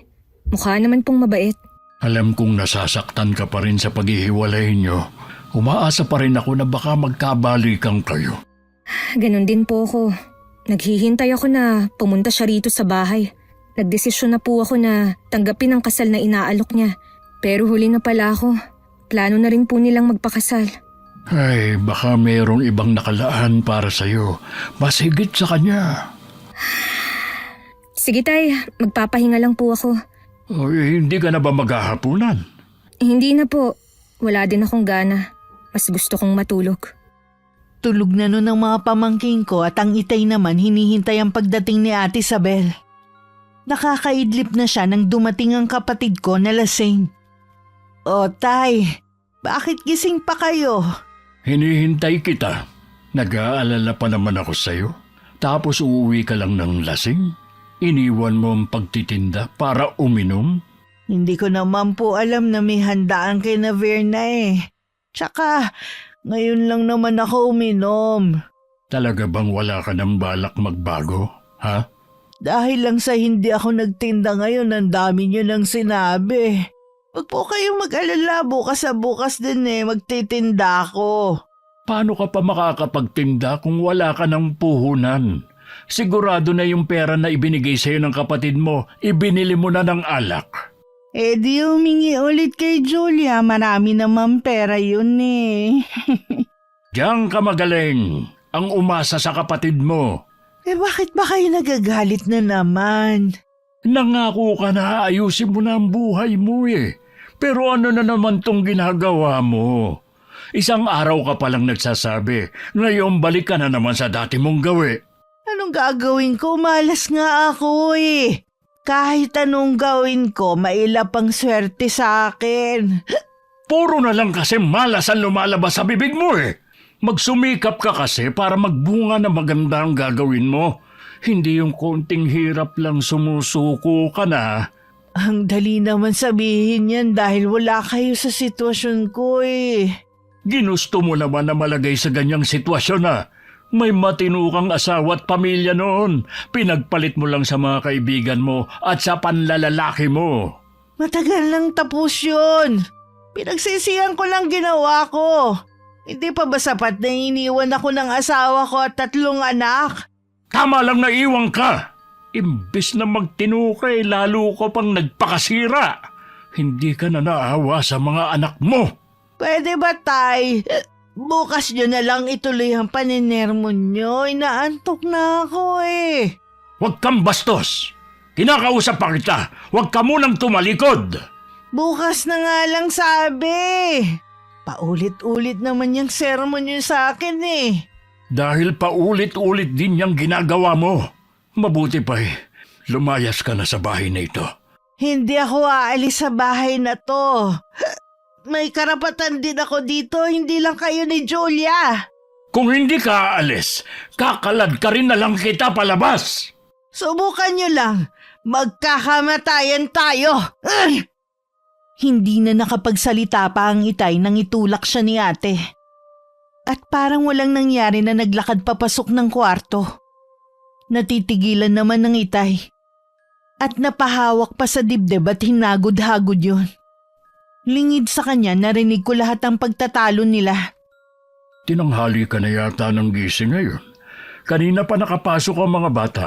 Mukha naman pong mabait. Alam kong nasasaktan ka pa rin sa paghihiwalay niyo. Umaasa pa rin ako na baka magkabalikan kayo. Ganon din po ako. Naghihintay ako na pumunta siya rito sa bahay. Nagdesisyon na po ako na tanggapin ang kasal na inaalok niya. Pero huli na pala ako. Plano na rin po nilang magpakasal. Ay, baka mayroong ibang nakalaan para sa'yo. Mas higit sa kanya. Sige tay, magpapahinga lang po ako. Hindi ka na ba maghahapunan? Hindi na po. Wala din akong gana. Mas gusto kong matulog. Tulog na nun ang mga pamangking ko at ang itay naman hinihintay ang pagdating ni Ate Isabel. Nakakaidlip na siya nang dumating ang kapatid ko na lasing. O tay, bakit gising pa kayo? Hinihintay kita. Nag-aalala pa naman ako sa'yo. Tapos uuwi ka lang ng lasing. Iniwan mo ang pagtitinda para uminom. Hindi ko naman po alam na may handaan kay na Verna eh. Tsaka, ngayon lang naman ako uminom. Talaga bang wala ka ng balak magbago, ha? Dahil lang sa hindi ako nagtinda ngayon, ang dami niyo nang sinabi. Huwag po kayong mag-alala, bukas sa bukas din magtitinda ako. Paano ka pa makakapagtinda kung wala ka ng puhunan? Sigurado na yung pera na ibinigay sa'yo ng kapatid mo, ibinili mo na ng alak. Di humingi ulit kay Julia, marami naman pera yun eh. Diyan ka magaling, ang umasa sa kapatid mo. Bakit ba kayo nagagalit na naman? Nangako ka na ayusin mo na ang buhay mo eh. Pero ano na naman tong ginagawa mo? Isang araw ka palang nagsasabi, ngayon balik ka na naman sa dati mong gawi. Anong gagawin ko? Malas nga ako eh. Kahit anong gawin ko, mailap ang swerte sa akin. Puro na lang kasi malas ang lumalabas sa bibig mo eh. Magsumikap ka kasi para magbunga na maganda ang gagawin mo. Hindi yung konting hirap lang sumusuko ka na. Ang dali naman sabihin yan dahil wala kayo sa sitwasyon ko eh. Ginusto mo naman na malagay sa ganyang sitwasyon na. May matinukang asawa at pamilya noon. Pinagpalit mo lang sa mga kaibigan mo at sa panlalalaki mo. Matagal nang tapos yun. Pinagsisihan ko lang ginawa ko. Hindi pa ba sapat na iniwan ako ng asawa ko at 3 anak? Tama lang na iwang ka. Imbis na magtinukay, lalo ko pang nagpakasira. Hindi ka na naawa sa mga anak mo. Pwede ba, tay? Bukas nyo na lang ituloy ang paninermon nyo. Inaantok na ako eh. Huwag kang bastos. Kinakausap pa kita. Huwag ka munang tumalikod. Bukas na nga lang sabi. Paulit-ulit naman yung sermon nyo sa akin eh. Dahil paulit-ulit din yung ginagawa mo. Mabuti pa lumayas ka na sa bahay na ito. Hindi ako aalis sa bahay na to. May karapatan din ako dito, hindi lang kayo ni Julia. Kung hindi ka aalis, kakalad ka rin na lang kita palabas. Subukan nyo lang. Magkakamatayan tayo. Hindi na nakapagsalita pa ang itay nang itulak siya ni ate. At parang walang nangyari na naglakad papasok ng kwarto. Natitigilan naman ng itay. At napahawak pa sa dibdib at hinagod-hagod yun. Lingid sa kanya narinig ko lahat ng pagtatalo nila. Tinanghali ka na yata ng gising ngayon. Kanina pa nakapasok ang mga bata.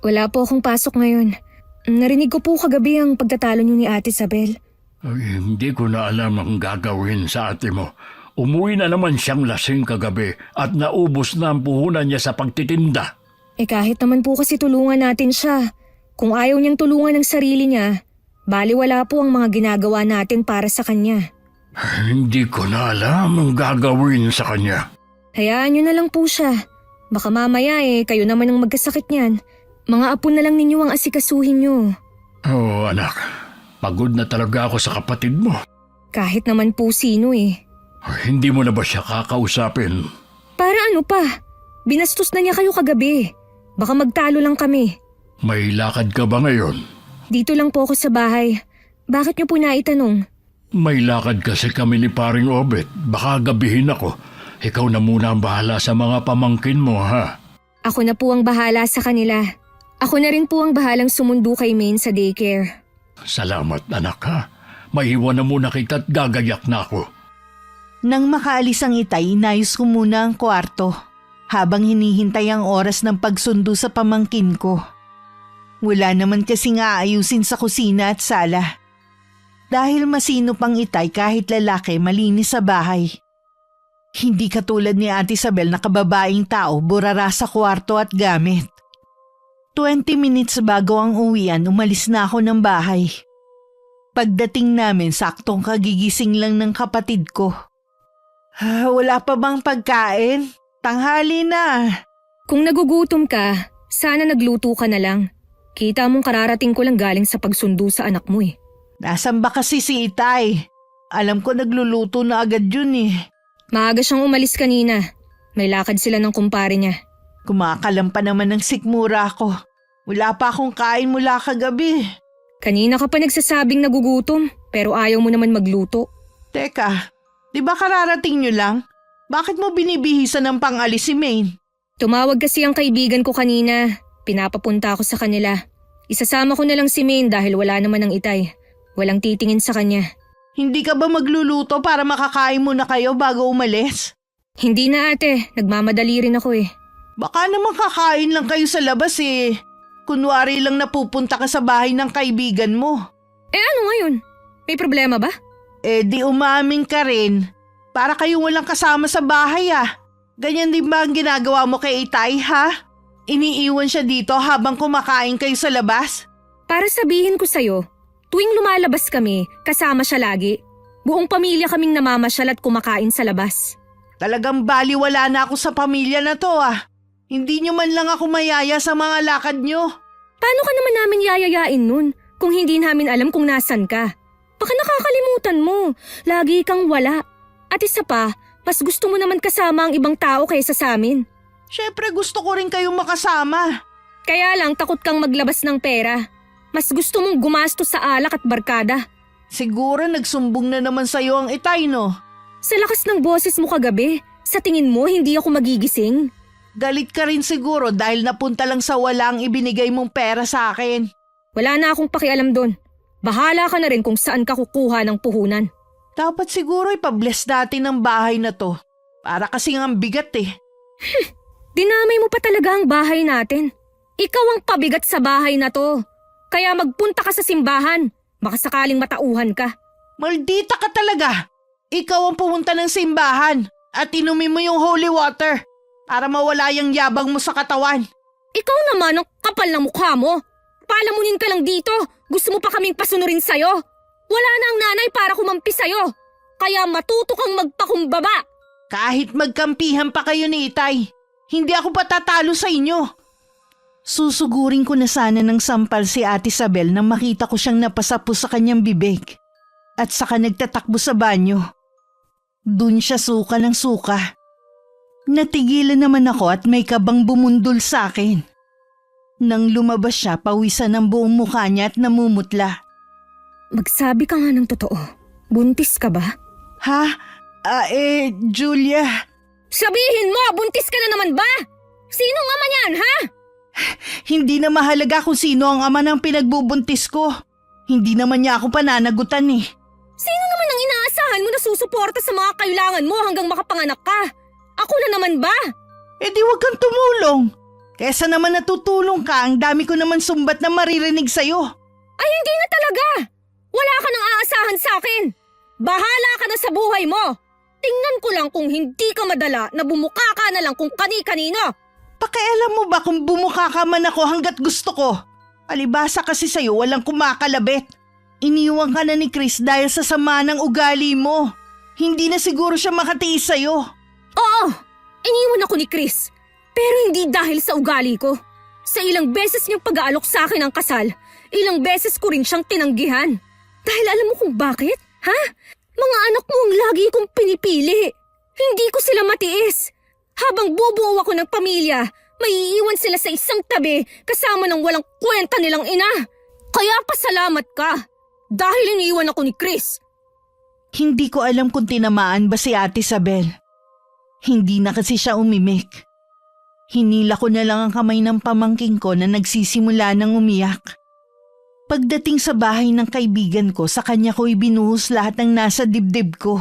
Wala po akong pasok ngayon. Narinig ko po kagabi ang pagtatalo niyo ni Ate Isabel. Ay, hindi ko na alam ang gagawin sa ate mo. Umuwi na naman siyang lasing kagabi at naubos na ang puhunan niya sa pagtitinda. Kahit naman po kasi tulungan natin siya. Kung ayaw niyang tulungan ng sarili niya, baliwala po ang mga ginagawa natin para sa kanya. Hindi ko na alam ang gagawin sa kanya. Hayaan niyo na lang po siya. Baka mamaya kayo naman ang magkasakit niyan. Mga apo na lang ninyo ang asikasuhin niyo. Oo, anak. Pagod na talaga ako sa kapatid mo. Kahit naman po sino Hindi mo na ba siya kakausapin? Para ano pa? Binastos na niya kayo kagabi. Baka magtalo lang kami. May lakad ka ba ngayon? Dito lang po ako sa bahay. Bakit niyo po naitanong? May lakad kasi kami ni Paring Obet. Baka gabihin ako. Ikaw na muna ang bahala sa mga pamangkin mo, ha? Ako na po ang bahala sa kanila. Ako na rin po ang bahalang sumundo kay Maine sa daycare. Salamat, anak, ha? Maiwan na muna kita at gagayak na ako. Nang makaalis ang itay, inayos ko muna ang kwarto habang hinihintay ang oras ng pagsundo sa pamangkin ko. Wala naman kasing aayusin sa kusina at sala. Dahil masino pang itay kahit lalaki malinis sa bahay. Hindi katulad ni Ate Isabel na kababaing tao burara sa kwarto at gamit. 20 minutes bago ang uwian, umalis na ako ng bahay. Pagdating namin, saktong kagigising lang ng kapatid ko. Wala pa bang pagkain? Tanghali na. Kung nagugutom ka, sana nagluto ka na lang. Kita mong kararating ko lang galing sa pagsundo sa anak mo eh. Nasaan ba kasi si Itay? Alam ko nagluluto na agad yun eh. Maaga siyang umalis kanina. May lakad sila ng kumpare niya. Kumakalam pa naman ng sikmura ko. Wala pa akong kain mula kagabi. Kanina ka pa nagsasabing nagugutom, pero ayaw mo naman magluto. Teka, di ba kararating nyo lang? Bakit mo binibihisan ng pang-alis si Maine? Tumawag kasi ang kaibigan ko kanina. Pinapapunta ako sa kanila. Isasama ko na lang si Maine dahil wala naman ang Itay. Walang titingin sa kanya. Hindi ka ba magluluto para makakain muna kayo bago umalis? Hindi na ate, nagmamadali rin ako eh. Baka naman kakain lang kayo sa labas eh. Kunwari lang napupunta ka sa bahay ng kaibigan mo. Eh ano ngayon? May problema ba? Eh di umamin ka rin. Para kayong walang kasama sa bahay ah. Ganyan din ba ang ginagawa mo kay Itay ha? Iniiwan siya dito habang kumakain kayo sa labas? Para sabihin ko sa'yo, tuwing lumalabas kami, kasama siya lagi. Buong pamilya kaming namamasyal at kumakain sa labas. Talagang baliwala na ako sa pamilya na to ah. Hindi nyo man lang ako mayaya sa mga lakad nyo. Paano ka naman namin yayayain nun kung hindi namin alam kung nasan ka? Baka nakakalimutan mo, lagi kang wala. At isa pa, mas gusto mo naman kasama ang ibang tao kaysa sa amin. Syempre gusto ko rin kayong makasama. Kaya lang takot kang maglabas ng pera. Mas gusto mong gumasto sa alak at barkada. Siguro nagsumbong na naman sa'yo ang Itay no? Sa lakas ng boses mo kagabi, sa tingin mo hindi ako magigising? Galit ka rin siguro dahil napunta lang sa wala ang ibinigay mong pera sa akin. Wala na akong pakialam doon. Bahala ka na rin kung saan ka kukuha ng puhunan. Dapat siguro ipabless natin ang bahay na to. Para kasing ang bigat eh. Dinamay mo pa talaga ang bahay natin. Ikaw ang pabigat sa bahay na to. Kaya magpunta ka sa simbahan. Baka sakaling matauhan ka. Maldita ka talaga. Ikaw ang pumunta ng simbahan at inumin mo yung holy water para mawala yung yabang mo sa katawan. Ikaw naman ang kapal ng mukha mo. Palamunin ka lang dito. Gusto mo pa kaming pasunurin sa'yo. Wala na ang nanay para kumampi sa'yo. Kaya matuto kang magpakumbaba. Kahit magkampihan pa kayo ni Itay, hindi ako patatalo sa inyo. Susugurin ko na sana ng sampal si Ate Isabel nang makita ko siyang napasapo sa kanyang bibig. At saka nagtatakbo sa banyo. Dun siya suka ng suka. Natigilan naman ako at may kabang bumundol sa akin. Nang lumabas siya, pawisan ang buong mukha niya at namumutla. Magsabi ka nga ng totoo. Buntis ka ba? Ha? Julia. Sabihin mo, buntis ka na naman ba? Sinong ama niyan, ha? Hindi na mahalaga kung sino ang ama ng pinagbubuntis ko. Hindi naman niya ako pananagutan eh. Sino naman ang inaasahan mo na susuporta sa mga kailangan mo hanggang makapanganak ka? Ako na naman ba? Eh di wag kang tumulong. Kesa naman natutulong ka, ang dami ko naman sumbat na maririnig sa'yo. Ay hindi na talaga. Wala ka nang aasahan sa akin. Bahala ka na sa buhay mo. Tingnan ko lang kung hindi ka madala na bumuka ka na lang kung kani-kanino. Pakialam mo ba kung bumuka ka man ako hanggat gusto ko? Alibasa kasi sa'yo walang kumakalabit. Iniwan ka na ni Chris dahil sa sama ng ugali mo. Hindi na siguro siya makatiis sa'yo. Oo, iniwan ako ni Chris. Pero hindi dahil sa ugali ko. Sa ilang beses niyang pag-aalok sa akin ng kasal, ilang beses ko rin siyang tinanggihan. Dahil alam mo kung bakit? Ha? Mga anak mo ang lagi kong pinipili. Hindi ko sila matiis. Habang bubuo ako ng pamilya, maiiwan sila sa isang tabi kasama ng walang kwenta nilang ina. Kaya pasalamat ka. Dahil iniwan ako ni Chris. Hindi ko alam kung tinamaan ba si Ate Isabel. Hindi na kasi siya umimik. Hinila ko na lang ang kamay ng pamangking ko na nagsisimula ng umiyak. Pagdating sa bahay ng kaibigan ko, sa kanya ko ibinuhos lahat ng nasa dibdib ko.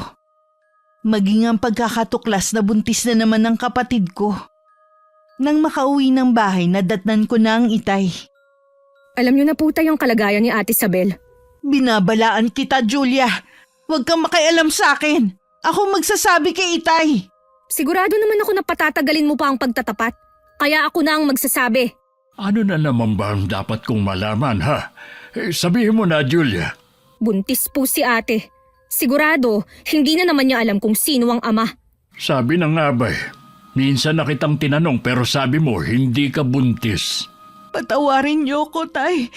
Maging ang pagkakatuklas na buntis na naman ng kapatid ko. Nang makauwi ng bahay, nadatnan ko na ang Itay. Alam niyo na po tayong kalagayan ni Ate Isabel. Binabalaan kita, Julia. Huwag kang makialam sa akin. Ako magsasabi kay Itay. Sigurado naman ako na patatagalin mo pa ang pagtatapat. Kaya ako na ang magsasabi. Ano na naman ba ang dapat kong malaman, ha? Sabihin mo na, Julia. Buntis po si ate. Sigurado, hindi na naman niya alam kung sino ang ama. Sabi na nga ba eh. Minsan na kitang tinanong pero sabi mo hindi ka buntis. Patawarin niyo ko, Tay.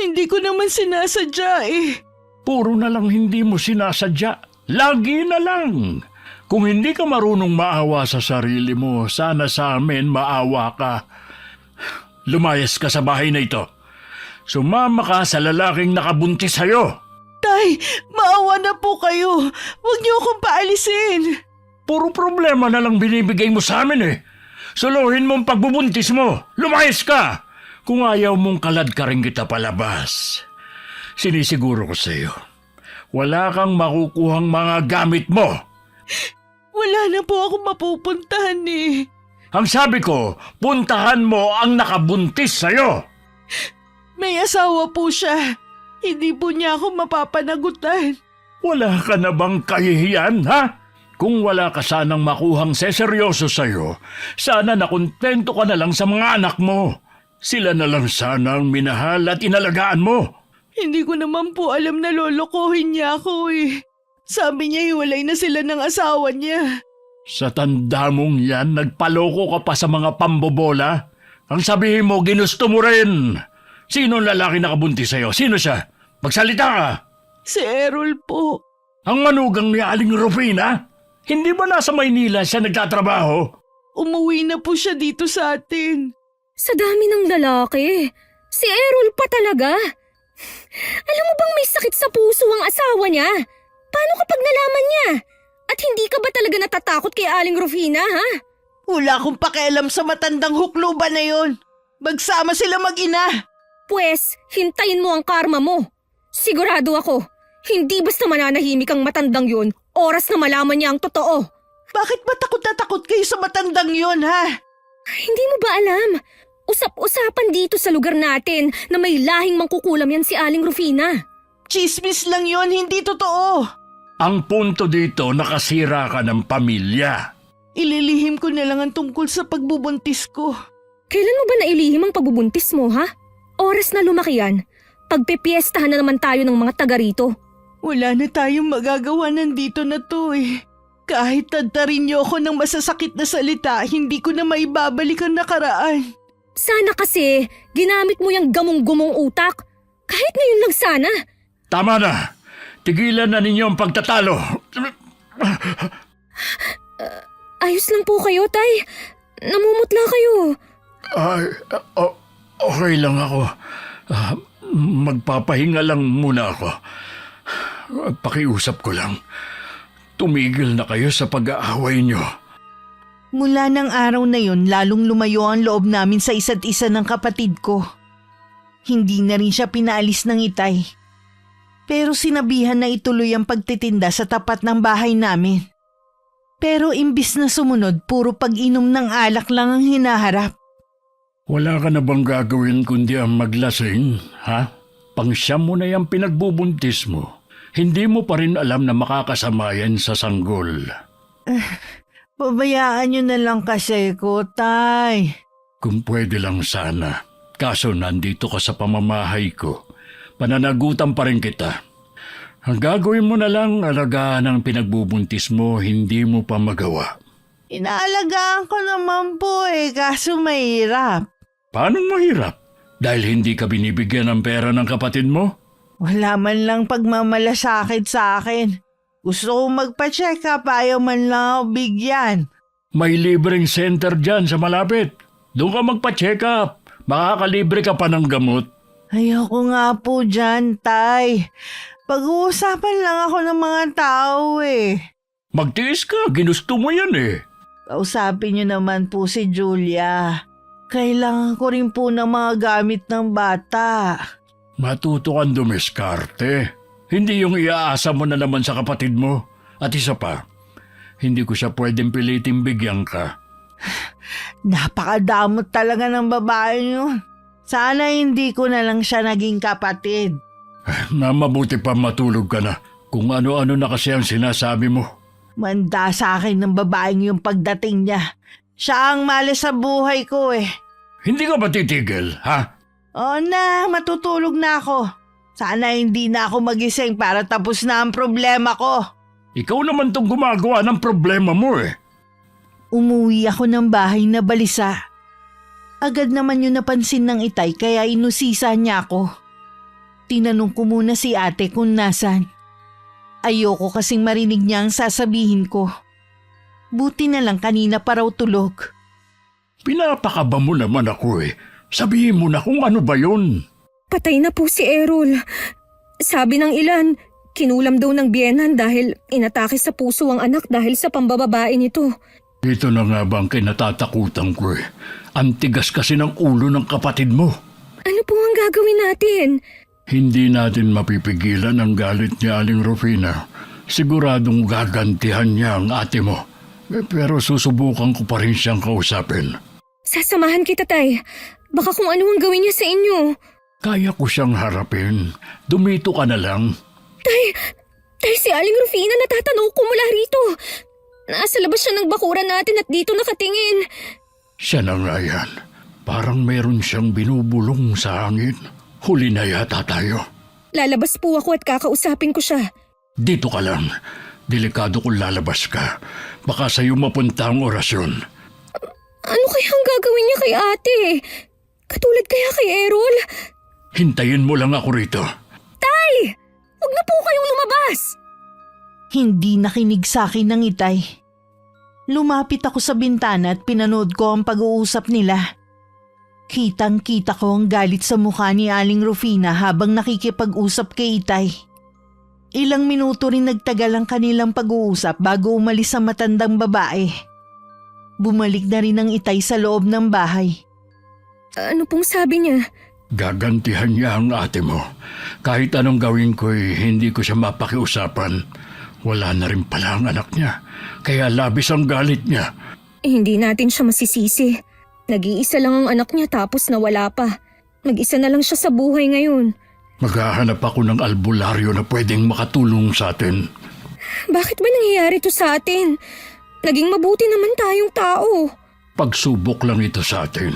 Hindi ko naman sinasadya eh. Puro na lang hindi mo sinasadya. Lagi na lang. Kung hindi ka marunong maawa sa sarili mo, sana sa amin maawa ka. Lumayas ka sa bahay na ito. Sumama ka sa lalaking nakabuntis sa'yo. Tay, maawa na po kayo. Huwag niyo akong paalisin. Puro problema na lang binibigay mo sa amin eh. Suluhin mo ang pagbubuntis mo. Lumayas ka! Kung ayaw mong kalad ka rin kita palabas. Sinisiguro ko sa iyo, wala kang makukuhang mga gamit mo. Wala na po akong mapupuntahan eh. Ang sabi ko, puntahan mo ang nakabuntis sa'yo. May asawa po siya. Hindi po niya ako mapapanagutan. Wala ka na bang kahihiyan, ha? Kung wala ka sanang makuhang seseryoso sa'yo, sana nakontento ka na lang sa mga anak mo. Sila na lang sana ang minahal at inalagaan mo. Hindi ko naman po alam na lolokohin niya ako eh. Sabi niya hiwalay na sila ng asawa niya. Sa tanda mong yan, nagpaloko ka pa sa mga pambobola? Ang sabihin mo, ginusto mo rin. Sino ang lalaki nakabuntis sa'yo? Sino siya? Magsalita ka! Si Errol po. Ang manugang ni Aling Rufina? Hindi ba nasa Maynila siya nagtatrabaho? Umuwi na po siya dito sa atin. Sa dami ng lalaki, si Errol pa talaga. Alam mo bang may sakit sa puso ang asawa niya? Paano kapag nalaman niya? At hindi ka ba talaga natatakot kay Aling Rufina, ha? Wala akong pakialam sa matandang hukluban na yon. Magsama sila mag-ina. Pwes, hintayin mo ang karma mo. Sigurado ako, hindi basta mananahimik ang matandang yun, oras na malaman niya ang totoo. Bakit ba takot na takot kayo sa matandang yon, ha? Hindi mo ba alam? Usap-usapan dito sa lugar natin na may lahing mangkukulam yan si Aling Rufina. Chismis lang yon, hindi totoo. Ang punto dito, nakasira ka ng pamilya. Ililihim ko na lang ang tungkol sa pagbubuntis ko. Kailan mo ba nailihim ang pagbubuntis mo, ha? Oras na lumaki yan, pagpipiestahan na naman tayo ng mga taga rito. Wala na tayong magagawa nandito na to eh. Kahit tadtarin niyo ako ng masasakit na salita, hindi ko na maibabalik ang nakaraan. Sana kasi ginamit mo yung gamong-gumong utak. Kahit ngayon lang sana. Tama na! Tigilan na ninyo ang pagtatalo. Ayos lang po kayo, Tay. Namumutla kayo. Ay, okay lang ako. Magpapahinga lang muna ako. Pakiusap ko lang. Tumigil na kayo sa pag-aaway niyo. Mula ng araw na yon, lalong lumayo ang loob namin sa isa't isa ng kapatid ko. Hindi na rin siya pinaalis ng Itay. Pero sinabihan na ituloy ang pagtitinda sa tapat ng bahay namin. Pero imbis na sumunod, puro pag-inom ng alak lang ang hinaharap. Wala ka na bang gagawin kundi ang maglasing, ha? Pangsyam mo na yung pinagbubuntis mo. Hindi mo pa rin alam na makakasama yan sa sanggol. Pabayaan niyo na lang kasi ko, Tay. Kung pwede lang sana. Kaso nandito ka sa pamamahay ko. Pananagutan pa rin kita. Ang gagawin mo na lang, alagaan ang pinagbubuntis mo, hindi mo pa magawa. Inaalagaan ko naman po kaso mahirap. Paano mahirap? Dahil hindi ka binibigyan ng pera ng kapatid mo? Wala man lang pagmamalasakit sa akin. Gusto ko magpa-check up, ayaw man lang ako bigyan. May libreng center dyan sa malapit. Doon ka magpa-check up. Makakalibre ka pa ng gamot. Ayoko nga po dyan, Tay. Pag-uusapan lang ako ng mga tao Magtiis ka, ginusto mo yan Kausapin niyo naman po si Julia. Kailangan ko rin po ng mga gamit ng bata. Matuto kang dumiskarte. Hindi yung iaasa mo na naman sa kapatid mo. At isa pa, hindi ko siya pwedeng piliting bigyan ka. Napakadamot talaga ng babae yun. Sana hindi ko na lang siya naging kapatid. Na mabuti pa matulog ka na. Kung ano-ano na kasi ang sinasabi mo. Manda sa akin ng babaeng yung pagdating niya. Siya ang malis sa buhay ko Hindi ka ba titigil, ha? O na, matutulog na ako. Sana hindi na ako magising para tapos na ang problema ko. Ikaw naman tong gumagawa ng problema mo eh. Umuwi ako ng bahay na balisa. Agad naman yun napansin ng itay kaya inusisa niya ako. Tinanong ko muna si ate kung nasan. Ayoko kasing marinig niya ang sasabihin ko. Buti na lang kanina pa raw tulog. Pinapakaba mo naman ako eh. Sabihin mo na kung ano ba yun. Patay na po si Errol. Sabi ng ilan, kinulam daw ng biyenan dahil inatake sa puso ang anak dahil sa pambababae nito. Ito na nga ba ang kinatatakutan ko eh. Ang tigas kasi ng ulo ng kapatid mo. Ano po ang gagawin natin? Hindi natin mapipigilan ang galit ni Aling Rufina. Siguradong gagantihan niya ang ate mo. Pero susubukan ko pa rin siyang kausapin. Sasamahan kita, Tay. Baka kung ano ang gawin niya sa inyo. Kaya ko siyang harapin. Dumito ka na lang. Tay, si Aling Rufina natatanaw ko mula rito. Nasa labas siya ng bakuran natin at dito nakatingin. Siya na nga yan. Parang meron siyang binubulong sa hangin. Huli na yata tayo. Lalabas po ako at kakausapin ko siya. Dito ka lang. Delikado kung lalabas ka. Baka sa'yo mapunta ang orasyon. Ano kaya ang gagawin niya kay ate? Katulad kaya kay Errol? Hintayin mo lang ako rito. Tay! Huwag na po kayong lumabas! Hindi nakinig sa akin ng itay. Lumapit ako sa bintana at pinanood ko ang pag-uusap nila. Kitang-kita ko ang galit sa mukha ni Aling Rufina habang nakikipag-usap kay itay. Ilang minuto rin nagtagal ang kanilang pag-uusap bago umalis ang matandang babae. Bumalik na rin ang itay sa loob ng bahay. Ano pong sabi niya? Gagantihan niya ang ate mo. Kahit anong gawin ko'y hindi ko siya mapakiusapan. Wala na rin pala ang anak niya. Kaya labis ang galit niya. Hindi natin siya masisisi. Nag-iisa lang ang anak niya tapos nawala pa. Mag-isa na lang siya sa buhay ngayon. Maghahanap ako ng albularyo na pwedeng makatulong sa atin. Bakit ba nangyayari to sa atin? Naging mabuti naman tayong tao. Pagsubok lang ito sa atin.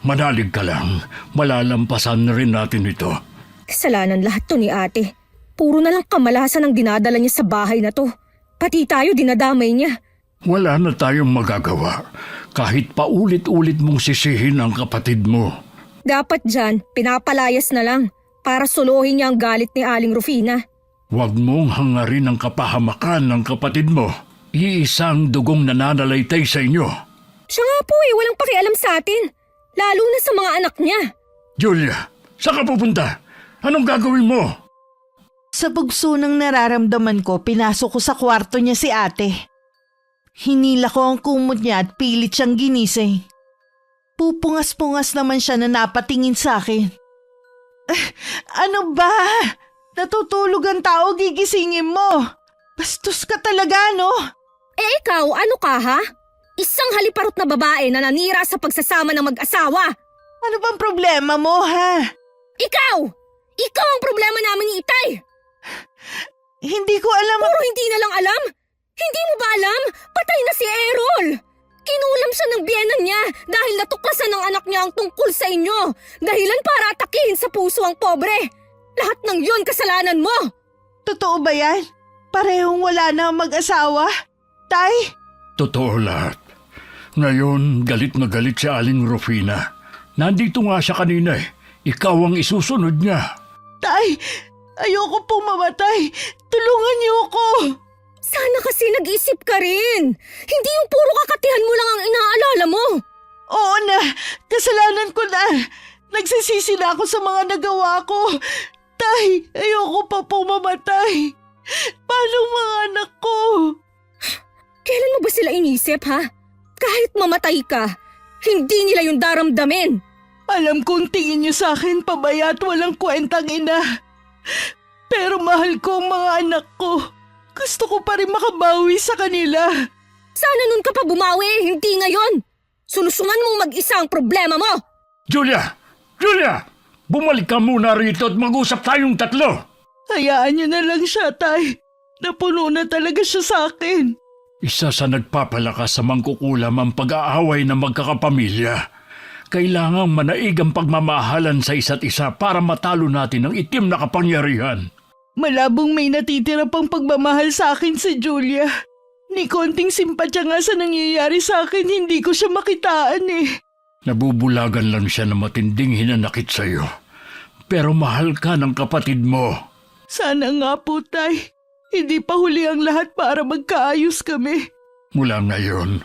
Manalig ka lang. Malalampasan na rin natin ito. Kasalanan lahat to ni ate. Puro na lang kamalasan ang dinadala niya sa bahay na to. Pati tayo dinadamay niya. Wala na tayong magagawa. Kahit paulit-ulit mong sisihin ang kapatid mo. Dapat dyan, pinapalayas na lang para suluhin niya ang galit ni Aling Rufina. Huwag mong hangarin ang kapahamakan ng kapatid mo. Iisang dugong nananalaytay sa inyo. Siya nga po walang pakialam sa atin. Lalo na sa mga anak niya. Julia, saan ka pupunta? Anong gagawin mo? Sa bugso ng nararamdaman ko, pinasok ko sa kwarto niya si ate. Hinila ko ang kumot niya at pilit siyang ginising. Pupungas-pungas naman siya na napatingin sa akin. Ano ba? Natutulog ang tao, gigisingin mo. Bastos ka talaga, no? Ikaw, ano ka ha? Isang haliparot na babae na nanira sa pagsasama ng mag-asawa. Ano bang problema mo, ha? Ikaw! Ikaw ang problema namin ni Itay! Hindi ko alam. Puro hindi na lang alam? Hindi mo ba alam? Patay na si Errol! Kinulam siya ng biyenan niya dahil natuklasan ng anak niya ang tungkol sa inyo. Dahilan para atakihin sa puso ang pobre. Lahat ng yon kasalanan mo! Totoo ba yan? Parehong wala na ang mag-asawa? Tay? Totoo lahat. Ngayon, galit na galit si Aling Rufina. Nandito nga siya kanina eh. Ikaw ang isusunod niya. Tay, ayoko pong mamatay. Tulungan niyo ako. Sana kasi nag-isip ka rin. Hindi yung puro kakatihan mo lang ang inaalala mo. Oo na, kasalanan ko na. Nagsisisi na ako sa mga nagawa ko. Tay, ayoko pa pong mamatay. Paano ang mga anak ko? Kailan mo ba sila inisip, ha? Kahit mamatay ka, hindi nila yung daramdamin. Alam kong tingin niyo sa akin pabaya at walang kwentang ina. Pero mahal ko ang mga anak ko. Gusto ko pa rin makabawi sa kanila. Sana nun ka pa bumawi, hindi ngayon. Solusyonan mong mag-isa ang problema mo. Julia! Julia! Bumalik ka muna rito at mag-usap tayong tatlo. Hayaan niyo na lang siya, Tay. Napuno na talaga siya sa akin. Isa sa nagpapalakas sa mangkukulam ang pag-aaway ng magkakapamilya. Kailangang manaig ang pagmamahalan sa isa't isa para matalo natin ang itim na kapangyarihan. Malabong may natitira pang pagmamahal sa akin si Julia. Ni konting simpatya nga sa nangyayari sa akin, hindi ko siya makitaan eh. Nabubulagan lang siya na matinding hinanakit sa'yo. Pero mahal ka ng kapatid mo. Sana nga po, Tay. Hindi pa huli ang lahat para magkaayos kami. Mula ngayon,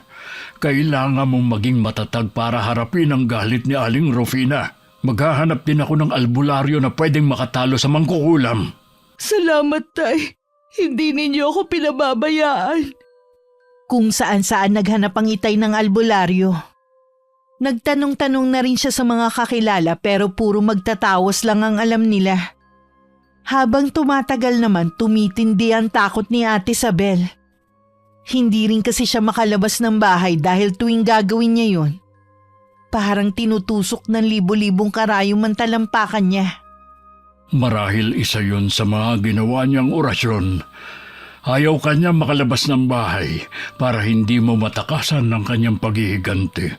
kailangan mong maging matatag para harapin ang galit ni Aling Rufina. Maghahanap din ako ng albularyo na pwedeng makatalo sa mangkukulam. Salamat, Tay. Hindi ninyo ako pinababayaan. Kung saan-saan naghanap ang itay ng albularyo. Nagtanong-tanong na rin siya sa mga kakilala pero puro magtatawas lang ang alam nila. Habang tumatagal naman, tumitindi ang takot ni Ate Isabel. Hindi rin kasi siya makalabas ng bahay dahil tuwing gagawin niya yon, parang tinutusok ng libo-libong karayom ang talampakan niya. Marahil isa yun sa mga ginawa niyang orasyon. Ayaw kanya makalabas ng bahay para hindi mo matakasan ng kanyang paghihiganti.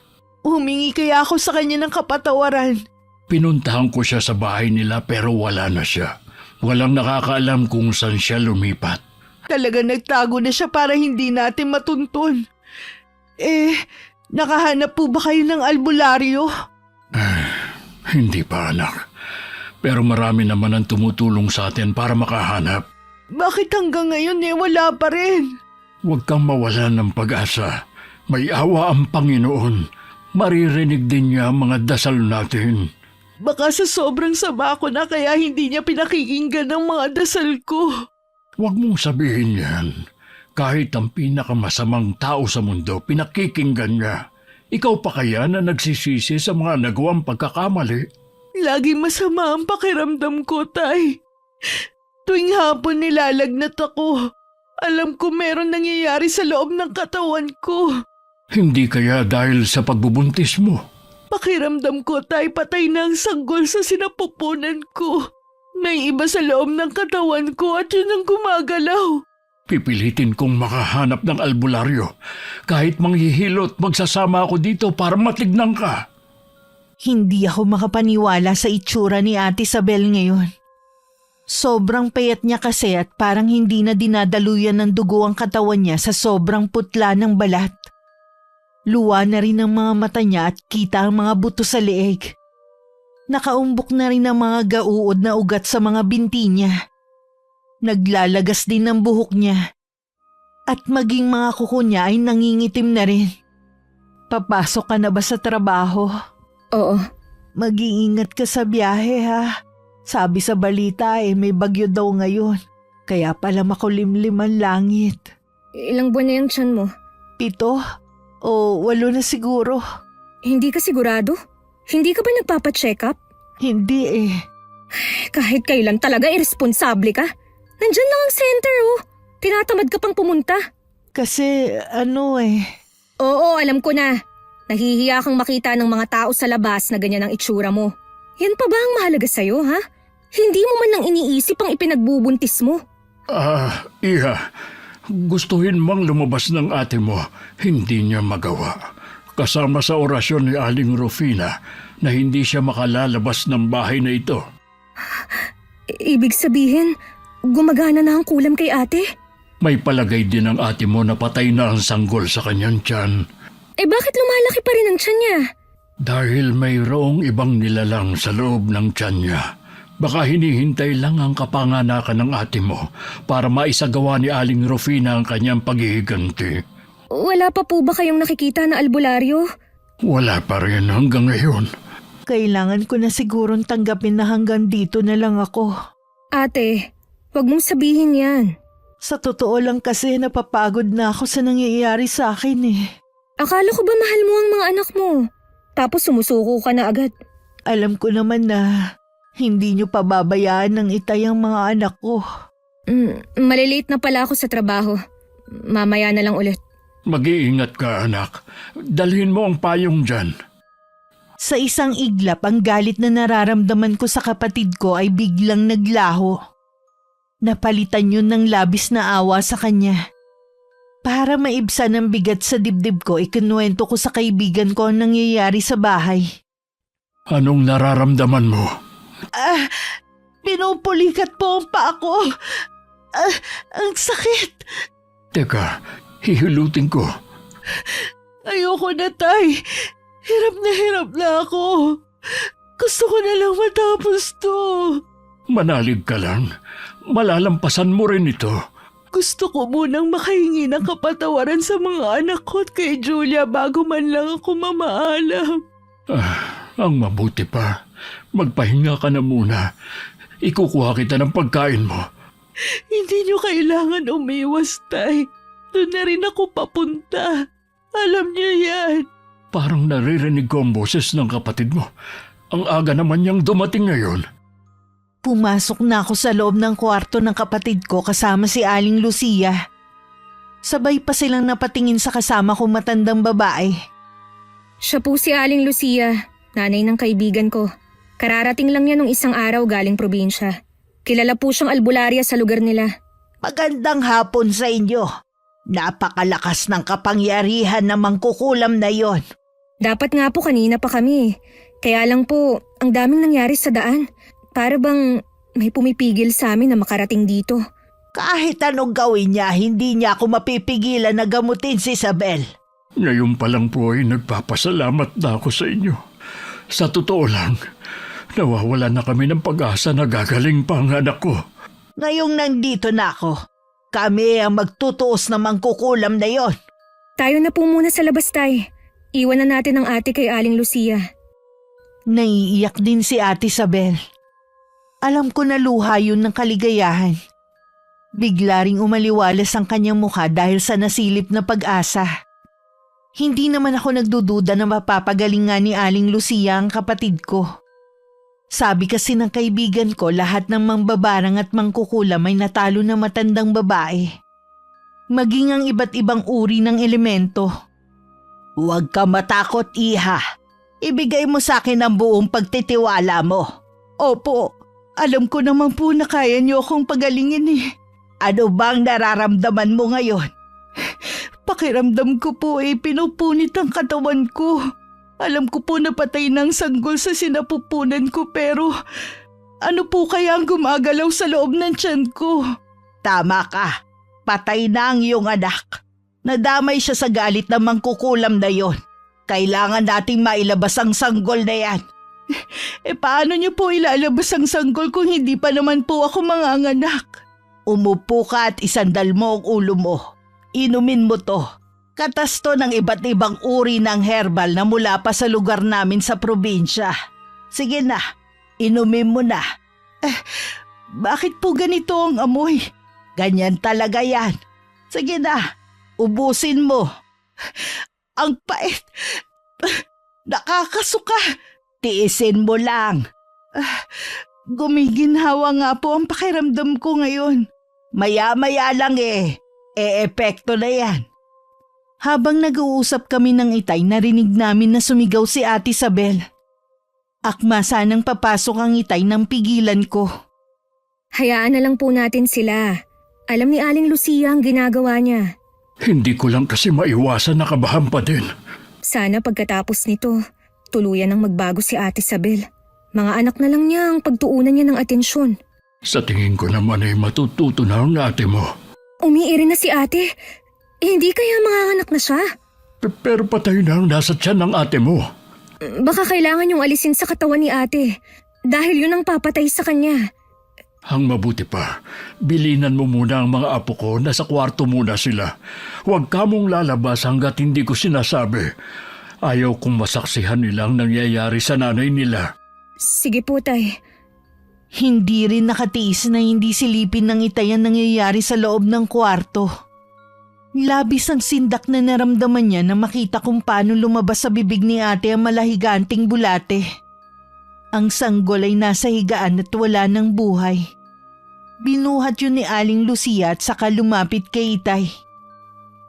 Humingi kaya ako sa kanya ng kapatawaran. Pinuntahan ko siya sa bahay nila pero wala na siya. Walang nakakaalam kung saan siya lumipat. Talaga nagtago na siya para hindi natin matuntun. Nakahanap po ba kayo ng albularyo? Hindi pa, anak. Pero marami naman ang tumutulong sa atin para makahanap. Bakit hanggang ngayon wala pa rin? Huwag kang mawalan ng pag-asa. May awa ang Panginoon. Maririnig din niya ang mga dasal natin. Baka sa sobrang sama ko na kaya hindi niya pinakikinggan ang mga dasal ko. Huwag mong sabihin yan. Kahit ang pinakamasamang tao sa mundo, pinakikinggan niya. Ikaw pa kaya na nagsisisi sa mga nagawang pagkakamali? Lagi masama ang pakiramdam ko, Tay. Tuwing hapon nilalagnat ako. Alam ko meron nangyayari sa loob ng katawan ko. Hindi kaya dahil sa pagbubuntis mo? Pakiramdam ko, Tay, patay na ang sanggol sa sinapupunan ko. May iba sa loob ng katawan ko at yun ang gumagalaw. Pipilitin kong makahanap ng albularyo. Kahit manghihilot, magsasama ako dito para matignan ka. Hindi ako makapaniwala sa itsura ni Ate Isabel ngayon. Sobrang payat niya kasi at parang hindi na dinadaluyan ng dugo ang katawan niya sa sobrang putla ng balat. Luwa na rin ang mga mata niya at kita ang mga buto sa leeg. Nakaumbok na rin ang mga gauod na ugat sa mga binti niya. Naglalagas din ang buhok niya. At maging mga kuko niya ay nangingitim na rin. Papasok ka na ba sa trabaho? Oo. Mag-iingat ka sa biyahe ha. Sabi sa balita may bagyo daw ngayon. Kaya pala makulimlim ang langit. Ilang buwan na yung tiyan mo? 7 o 8 na siguro. Hindi ka sigurado? Hindi ka ba nagpapacheck up? Hindi Kahit kailan talaga irresponsable ka. Nandyan lang ang center Tinatamad ka pang pumunta. Kasi Oo, alam ko na. Nahihiya kang makita ng mga tao sa labas na ganyan ang itsura mo. Yan pa ba ang mahalaga sa'yo, ha? Hindi mo man lang iniisip ang ipinagbubuntis mo. Iha, gustuhin mang lumabas ng ate mo, hindi niya magawa. Kasama sa orasyon ni Aling Rufina na hindi siya makalalabas ng bahay na ito. Ibig sabihin, gumagana na ang kulam kay ate? May palagay din ang ate mo na patay na ang sanggol sa kanyang tiyan. Bakit lumalaki pa rin ang tiyan niya? Dahil mayroong ibang nilalang sa loob ng tiyan niya. Baka hinihintay lang ang kapanganakan ng ate mo para maisagawa ni Aling Rufina ang kanyang paghihiganti. Wala pa po ba kayong nakikita na albularyo? Wala pa rin hanggang ngayon. Kailangan ko na sigurong tanggapin na hanggang dito na lang ako. Ate, wag mong sabihin yan. Sa totoo lang kasi napapagod na ako sa nangyayari sa akin Akala ko ba mahal mo ang mga anak mo? Tapos sumusuko ka na agad. Alam ko naman na hindi niyo pababayaan ng itay ang mga anak ko. Malilate na pala ako sa trabaho. Mamaya na lang ulit. Mag-iingat ka, anak. Dalhin mo ang payong dyan. Sa isang iglap, ang galit na nararamdaman ko sa kapatid ko ay biglang naglaho. Napalitan yun ng labis na awa sa kanya. Para maibsan ang bigat sa dibdib ko, ikinuwento ko sa kaibigan ko ang nangyayari sa bahay. Anong nararamdaman mo? Pinupulikat po ang paa ko. Ang sakit. Teka, hihilutin ko. Ayoko na, Tay. Hirap na ako. Gusto ko na lang matapos to. Manalig ka lang. Malalampasan mo rin ito. Gusto ko munang makahingi ng kapatawaran sa mga anak ko at kay Julia bago man lang ako mamaalam. Ang mabuti pa. Magpahinga ka na muna. Ikukuha kita ng pagkain mo. Hindi niyo kailangan umiwas, Tay. Doon na rin ako papunta. Alam niyo yan. Parang naririnig ko ang boses ng kapatid mo. Ang aga naman niyang dumating ngayon. Pumasok na ako sa loob ng kwarto ng kapatid ko kasama si Aling Lucia. Sabay pa silang napatingin sa kasama kong matandang babae. Siya po si Aling Lucia, nanay ng kaibigan ko. Kararating lang niya nung isang araw galing probinsya. Kilala po siyang albularya sa lugar nila. Magandang hapon sa inyo. Napakalakas ng kapangyarihan na mangkukulam na yon. Dapat nga po kanina pa kami. Kaya lang po, ang daming nangyari sa daan. Para bang may pumipigil sa amin na makarating dito. Kahit anong gawin niya, hindi niya ako mapipigilan na gamutin si Isabel. Ngayon pa lang po ay nagpapasalamat na ako sa inyo. Sa totoo lang, nawawala na kami ng pag-asa na gagaling pa ang anak ko. Ngayong nandito na ako, kami ang magtutuos na mangkukulam na yon. Tayo na po muna sa labas, Tay. Iwan na natin ang ate kay Aling Lucia. Naiiyak din si Ate Isabel. Alam ko na luha yun ng kaligayahan. Bigla ring umaliwalas ang kanyang mukha dahil sa nasilip na pag-asa. Hindi naman ako nagdududa na mapapagaling nga ni Aling Lucia ang kapatid ko. Sabi kasi ng kaibigan ko lahat ng mangbabarang at mangkukulam ay natalo na matandang babae. Maging ang iba't ibang uri ng elemento. Huwag ka matakot, Iha. Ibigay mo sa akin ang buong pagtitiwala mo. Opo. Alam ko naman po na kaya niyo akong pagalingin eh. Ano bang nararamdaman mo ngayon? Pakiramdam ko po pinupunit ang katawan ko. Alam ko po na patay ng sanggol sa sinapupunan ko pero ano po kaya ang gumagalaw sa loob ng tiyan ko? Tama ka. Patay na ang iyong anak. Nadamay siya sa galit na mangkukulam na yon. Kailangan nating mailabas ang sanggol na yan. Paano niyo po ilalabas ang sanggol kung hindi pa naman po ako manganganak? Umupo ka at isandal mo ang ulo mo. Inumin mo to. Katas to ng iba't ibang uri ng herbal na mula pa sa lugar namin sa probinsya. Sige na, inumin mo na. Bakit po ganito ang amoy? Ganyan talaga yan. Sige na, ubusin mo. Ang pait. Nakakasuka. Tiisin mo lang. Gumiginhawa nga po ang pakiramdam ko ngayon. Maya-maya lang epekto na yan. Habang nag-uusap kami ng Itay, narinig namin na sumigaw si Ate Isabel. Akma sanang papasok ang Itay nang pigilan ko. Hayaan na lang po natin sila. Alam ni Aling Lucia ang ginagawa niya. Hindi ko lang kasi maiwasan na kabahan pa din. Sana pagkatapos nito, tuluyan ang magbago si Ate Isabel. Mga anak na lang niya ang pagtuunan niya ng atensyon. Sa tingin ko naman ay matututo na ang ate mo. Umiiri na si ate. Hindi kaya manganganak na siya? Pero patay na ang nasa tiyan ng ate mo. Baka kailangan yung alisin sa katawan ni ate. Dahil yun ang papatay sa kanya. Ang mabuti pa, bilinan mo muna ang mga apo ko na sa kwarto muna sila. Huwag ka mong lalabas hanggat hindi ko sinasabi. Ayaw kong masaksihan nilang nangyayari sa nanay nila. Sige po, Tay. Hindi rin nakatiis na hindi silipin ng Itay ang nangyayari sa loob ng kwarto. Labis ang sindak na naramdaman niya na makita kung paano lumabas sa bibig ni ate ang malahiganting bulate. Ang sanggol ay nasa higaan at wala ng buhay. Binuhat yun ni Aling Lucia at saka lumapit kay Itay.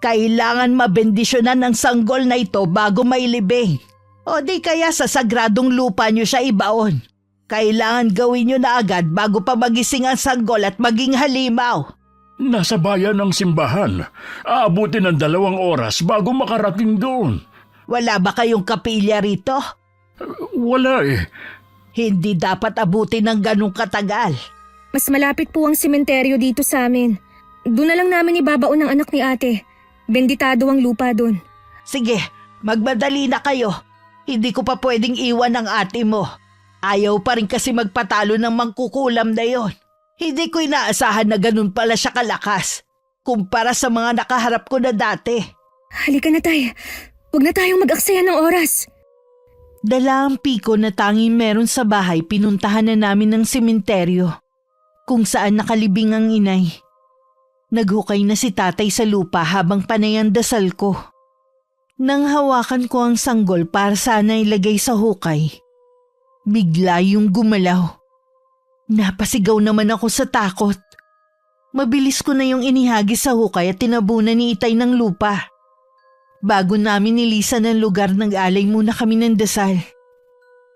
Kailangan mabendisyonan ang sanggol na ito bago mailibing. O di kaya sa sagradong lupa niyo siya ibaon. Kailangan gawin niyo na agad bago pa magising ang sanggol at maging halimaw. Nasa bayan ng simbahan. Aabutin ng 2 oras bago makarating doon. Wala ba kayong kapilya rito? Wala eh. Hindi dapat abutin ng ganong katagal. Mas malapit po ang sementeryo dito sa amin. Doon na lang namin ibabaon ng anak ni ate. Benditado ang lupa doon. Sige, magmadali na kayo. Hindi ko pa pwedeng iwan ang ate mo. Ayaw pa rin kasi magpatalo ng mangkukulam na yon. Hindi ko inaasahan na ganun pala siya kalakas. Kumpara sa mga nakaharap ko na dati. Halika na tay. Huwag na tayong mag-aksaya ng oras. Dala ang piko na tanging meron sa bahay, pinuntahan na namin ng sementeryo. Kung saan nakalibing ang inay. Naghukay na si tatay sa lupa habang panay ang dasal ko. Nang hawakan ko ang sanggol para sana ilagay sa hukay, bigla yung gumalaw. Napasigaw naman ako sa takot. Mabilis ko na yung inihagis sa hukay at tinabunan ni Itay ng lupa. Bago namin nilisan ang lugar, nag-alay muna kami ng dasal.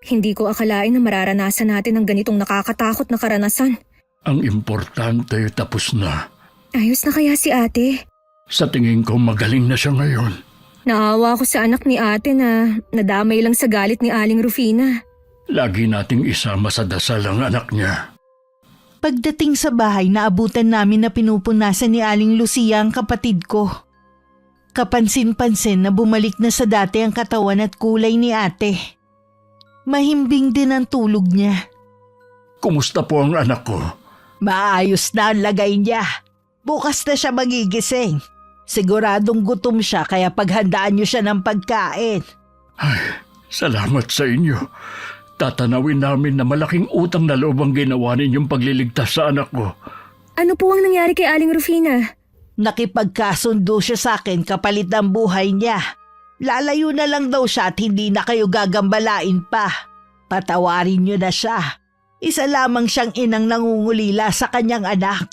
Hindi ko akalain na mararanasan natin ang ganitong nakakatakot na karanasan. Ang importante tapos na. Ayos na kaya si ate? Sa tingin ko magaling na siya ngayon. Naawa ko sa anak ni ate na nadamay lang sa galit ni Aling Rufina. Lagi nating isama sa dasal ang anak niya. Pagdating sa bahay, naabutan namin na pinupunasan ni Aling Lucia ang kapatid ko. Kapansin-pansin na bumalik na sa dati ang katawan at kulay ni ate. Mahimbing din ang tulog niya. Kumusta po ang anak ko? Maayos na ang lagay niya. Bukas na siya magigising. Siguradong gutom siya kaya paghandaan niyo siya ng pagkain. Ay, salamat sa inyo. Tatanawin namin na malaking utang na loob ang ginawa ninyong pagliligtas sa anak ko. Ano po ang nangyari kay Aling Rufina? Nakipagkasundo siya sa akin kapalit ng buhay niya. Lalayo na lang daw siya at hindi na kayo gagambalain pa. Patawarin niyo na siya. Isa lamang siyang inang nangungulila sa kanyang anak.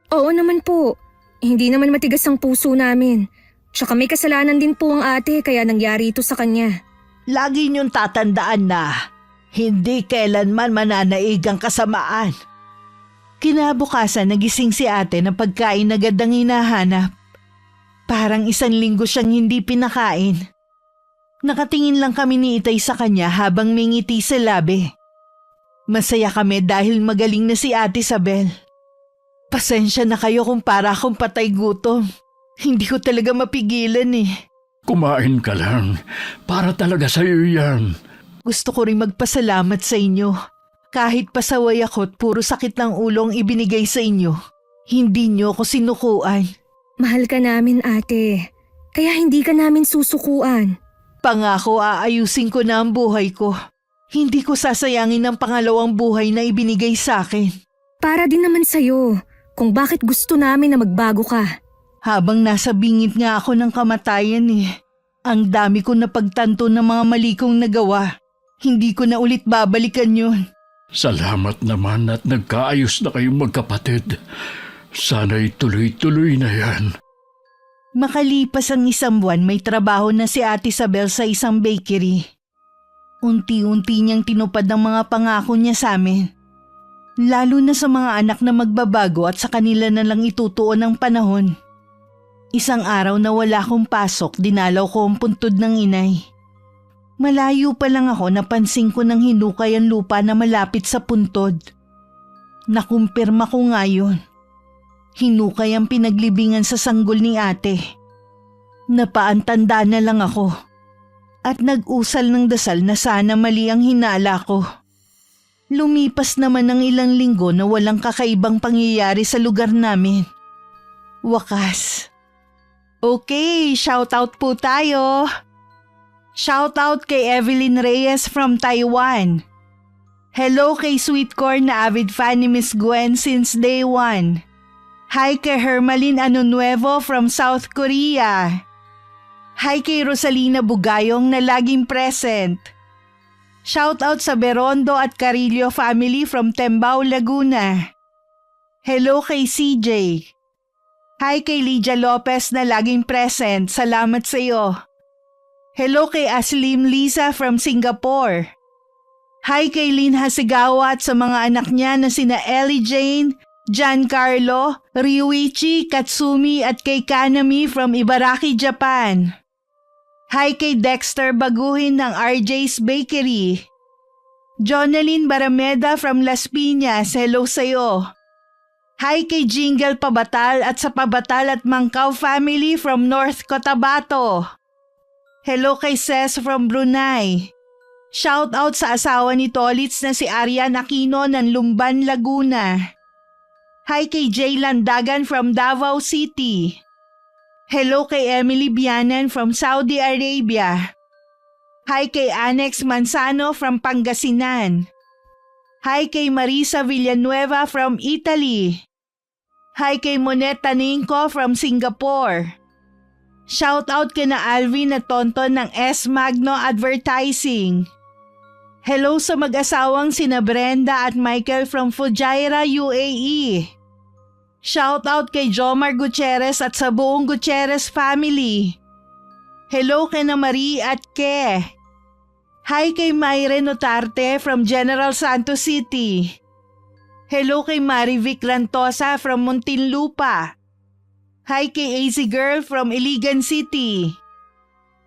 Oo naman po. Hindi naman matigas ang puso namin. Tsaka may kasalanan din po ang ate kaya nangyari ito sa kanya. Lagi niyong tatandaan na hindi kailanman mananaig ang kasamaan. Kinabukasan nagising si ate na pagkain agad ang hinahanap. Parang 1 linggo siyang hindi pinakain. Nakatingin lang kami ni Itay sa kanya habang may ngiti sa labi. Masaya kami dahil magaling na si Ate Isabel. Pasensya na kayo kung para akong patay gutom. Hindi ko talaga mapigilan eh. Kumain ka lang. Para talaga sa'yo yan. Gusto ko rin magpasalamat sa inyo. Kahit pasaway ako at puro sakit ng ulo ang ibinigay sa inyo, hindi niyo ako sinukuan. Mahal ka namin ate. Kaya hindi ka namin susukuan. Pangako aayusin ko na ang buhay ko. Hindi ko sasayangin ang pangalawang buhay na ibinigay sa akin. Para din naman sa'yo. Kung bakit gusto namin na magbago ka. Habang nasa bingit nga ako ng kamatayan ang dami ko napagtanto ng mga mali kong nagawa. Hindi ko na ulit babalikan yun. Salamat naman at nagkaayos na kayong magkapatid. Sana'y tuloy-tuloy na yan. Makalipas ang 1 buwan, may trabaho na si Ate Isabel sa isang bakery. Unti-unti niyang tinupad ang mga pangako niya sa amin. Lalo na sa mga anak na magbabago at sa kanila na lang itutuon ang panahon. Isang araw na wala akong pasok, dinalaw ko ang puntod ng inay. Malayo pa lang ako, napansin ko ng hinukay ang lupa na malapit sa puntod. Nakumpirma ko nga yun. Hinukay ang pinaglibingan sa sanggol ni ate. Napaantanda na lang ako. At nag-usal ng dasal na sana mali ang hinala ko. Lumipas naman ng ilang linggo na walang kakaibang pangyayari sa lugar namin. Wakas. Okay, shoutout po tayo. Shoutout kay Evelyn Reyes from Taiwan. Hello kay Sweet Corn na avid fan ni Miss Gwen since day 1. Hi kay Hermaline Anunuevo from South Korea. Hi kay Rosalina Bugayong na laging present. Shoutout sa Berondo at Carillo family from Tembao, Laguna. Hello kay CJ. Hi kay Lydia Lopez na laging present. Salamat sa iyo. Hello kay Aslim Lisa from Singapore. Hi kay Lynn Hasigawa at sa mga anak niya na sina Ellie Jane, Giancarlo, Ryuichi, Katsumi at kay Kanami from Ibaraki, Japan. Hi kay Dexter Baguhin ng RJ's Bakery. Jonalyn Barameda from Las Piñas, hello sa'yo. Hi kay Jingle Pabatal at sa Pabatal at Mangkaw family from North Cotabato. Hello kay Ces from Brunei. Shout out sa asawa ni Tolits na si Arian Aquino ng Lumban, Laguna. Hi kay Jay Landagan from Davao City. Hello kay Emily Bianan from Saudi Arabia. Hi kay Annex Manzano from Pangasinan. Hi kay Marisa Villanueva from Italy. Hi kay Monet Taningco from Singapore. Shout out kay na Alvin na Tonton ng S Magno Advertising. Hello sa mag-asawang sina Brenda at Michael from Fujairah, UAE. Shout out kay Jomar Gutierrez at sa buong Gutierrez family. Hello kay na Marie at Ke. Hi kay Mayre Notarte from General Santos City. Hello kay Marivic Lantosa from Muntinlupa. Hi kay AZ Girl from Iligan City.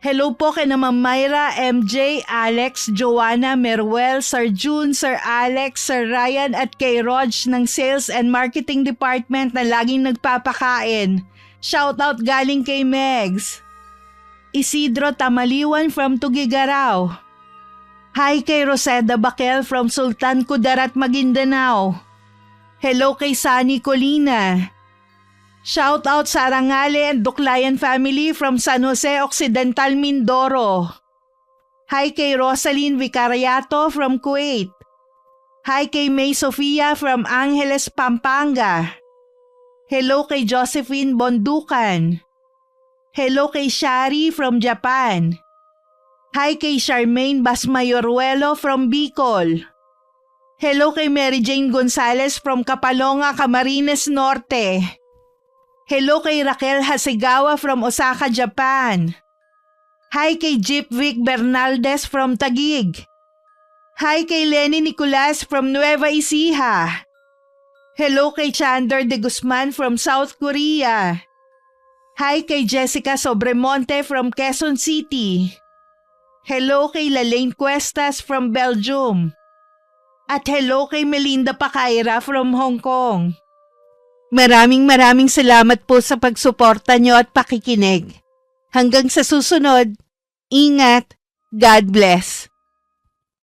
Hello po kay na Ma'am Myra, MJ, Alex, Joanna, Meruel, Sir June, Sir Alex, Sir Ryan at kay Rog ng Sales and Marketing Department na laging nagpapakain. Shoutout galing kay Megs. Isidro Tamaliwan from Tugigaraw. Hi kay Roseda Baquel from Sultan Kudarat, Maguindanao. Hello kay Sunny Colina. Shout out sa Arangale and Duklayan family from San Jose Occidental, Mindoro. Hi kay Rosaline Vicariato from Kuwait. Hi kay May Sofia from Angeles, Pampanga. Hello kay Josephine Bonducan. Hello kay Shari from Japan. Hi kay Charmaine Basmayoruelo from Bicol. Hello kay Mary Jane Gonzalez from Kapalonga, Camarines Norte. Hello kay Raquel Hasegawa from Osaka, Japan. Hi kay Jeep Vic Bernaldez from Taguig. Hi kay Lenny Nicolas from Nueva Ecija. Hello kay Chandler De Guzman from South Korea. Hi kay Jessica Sobremonte from Quezon City. Hello kay Lalaine Cuestas from Belgium. At hello kay Melinda Pacaira from Hong Kong. Maraming salamat po sa pagsuporta nyo at pakikinig. Hanggang sa susunod, ingat, God bless.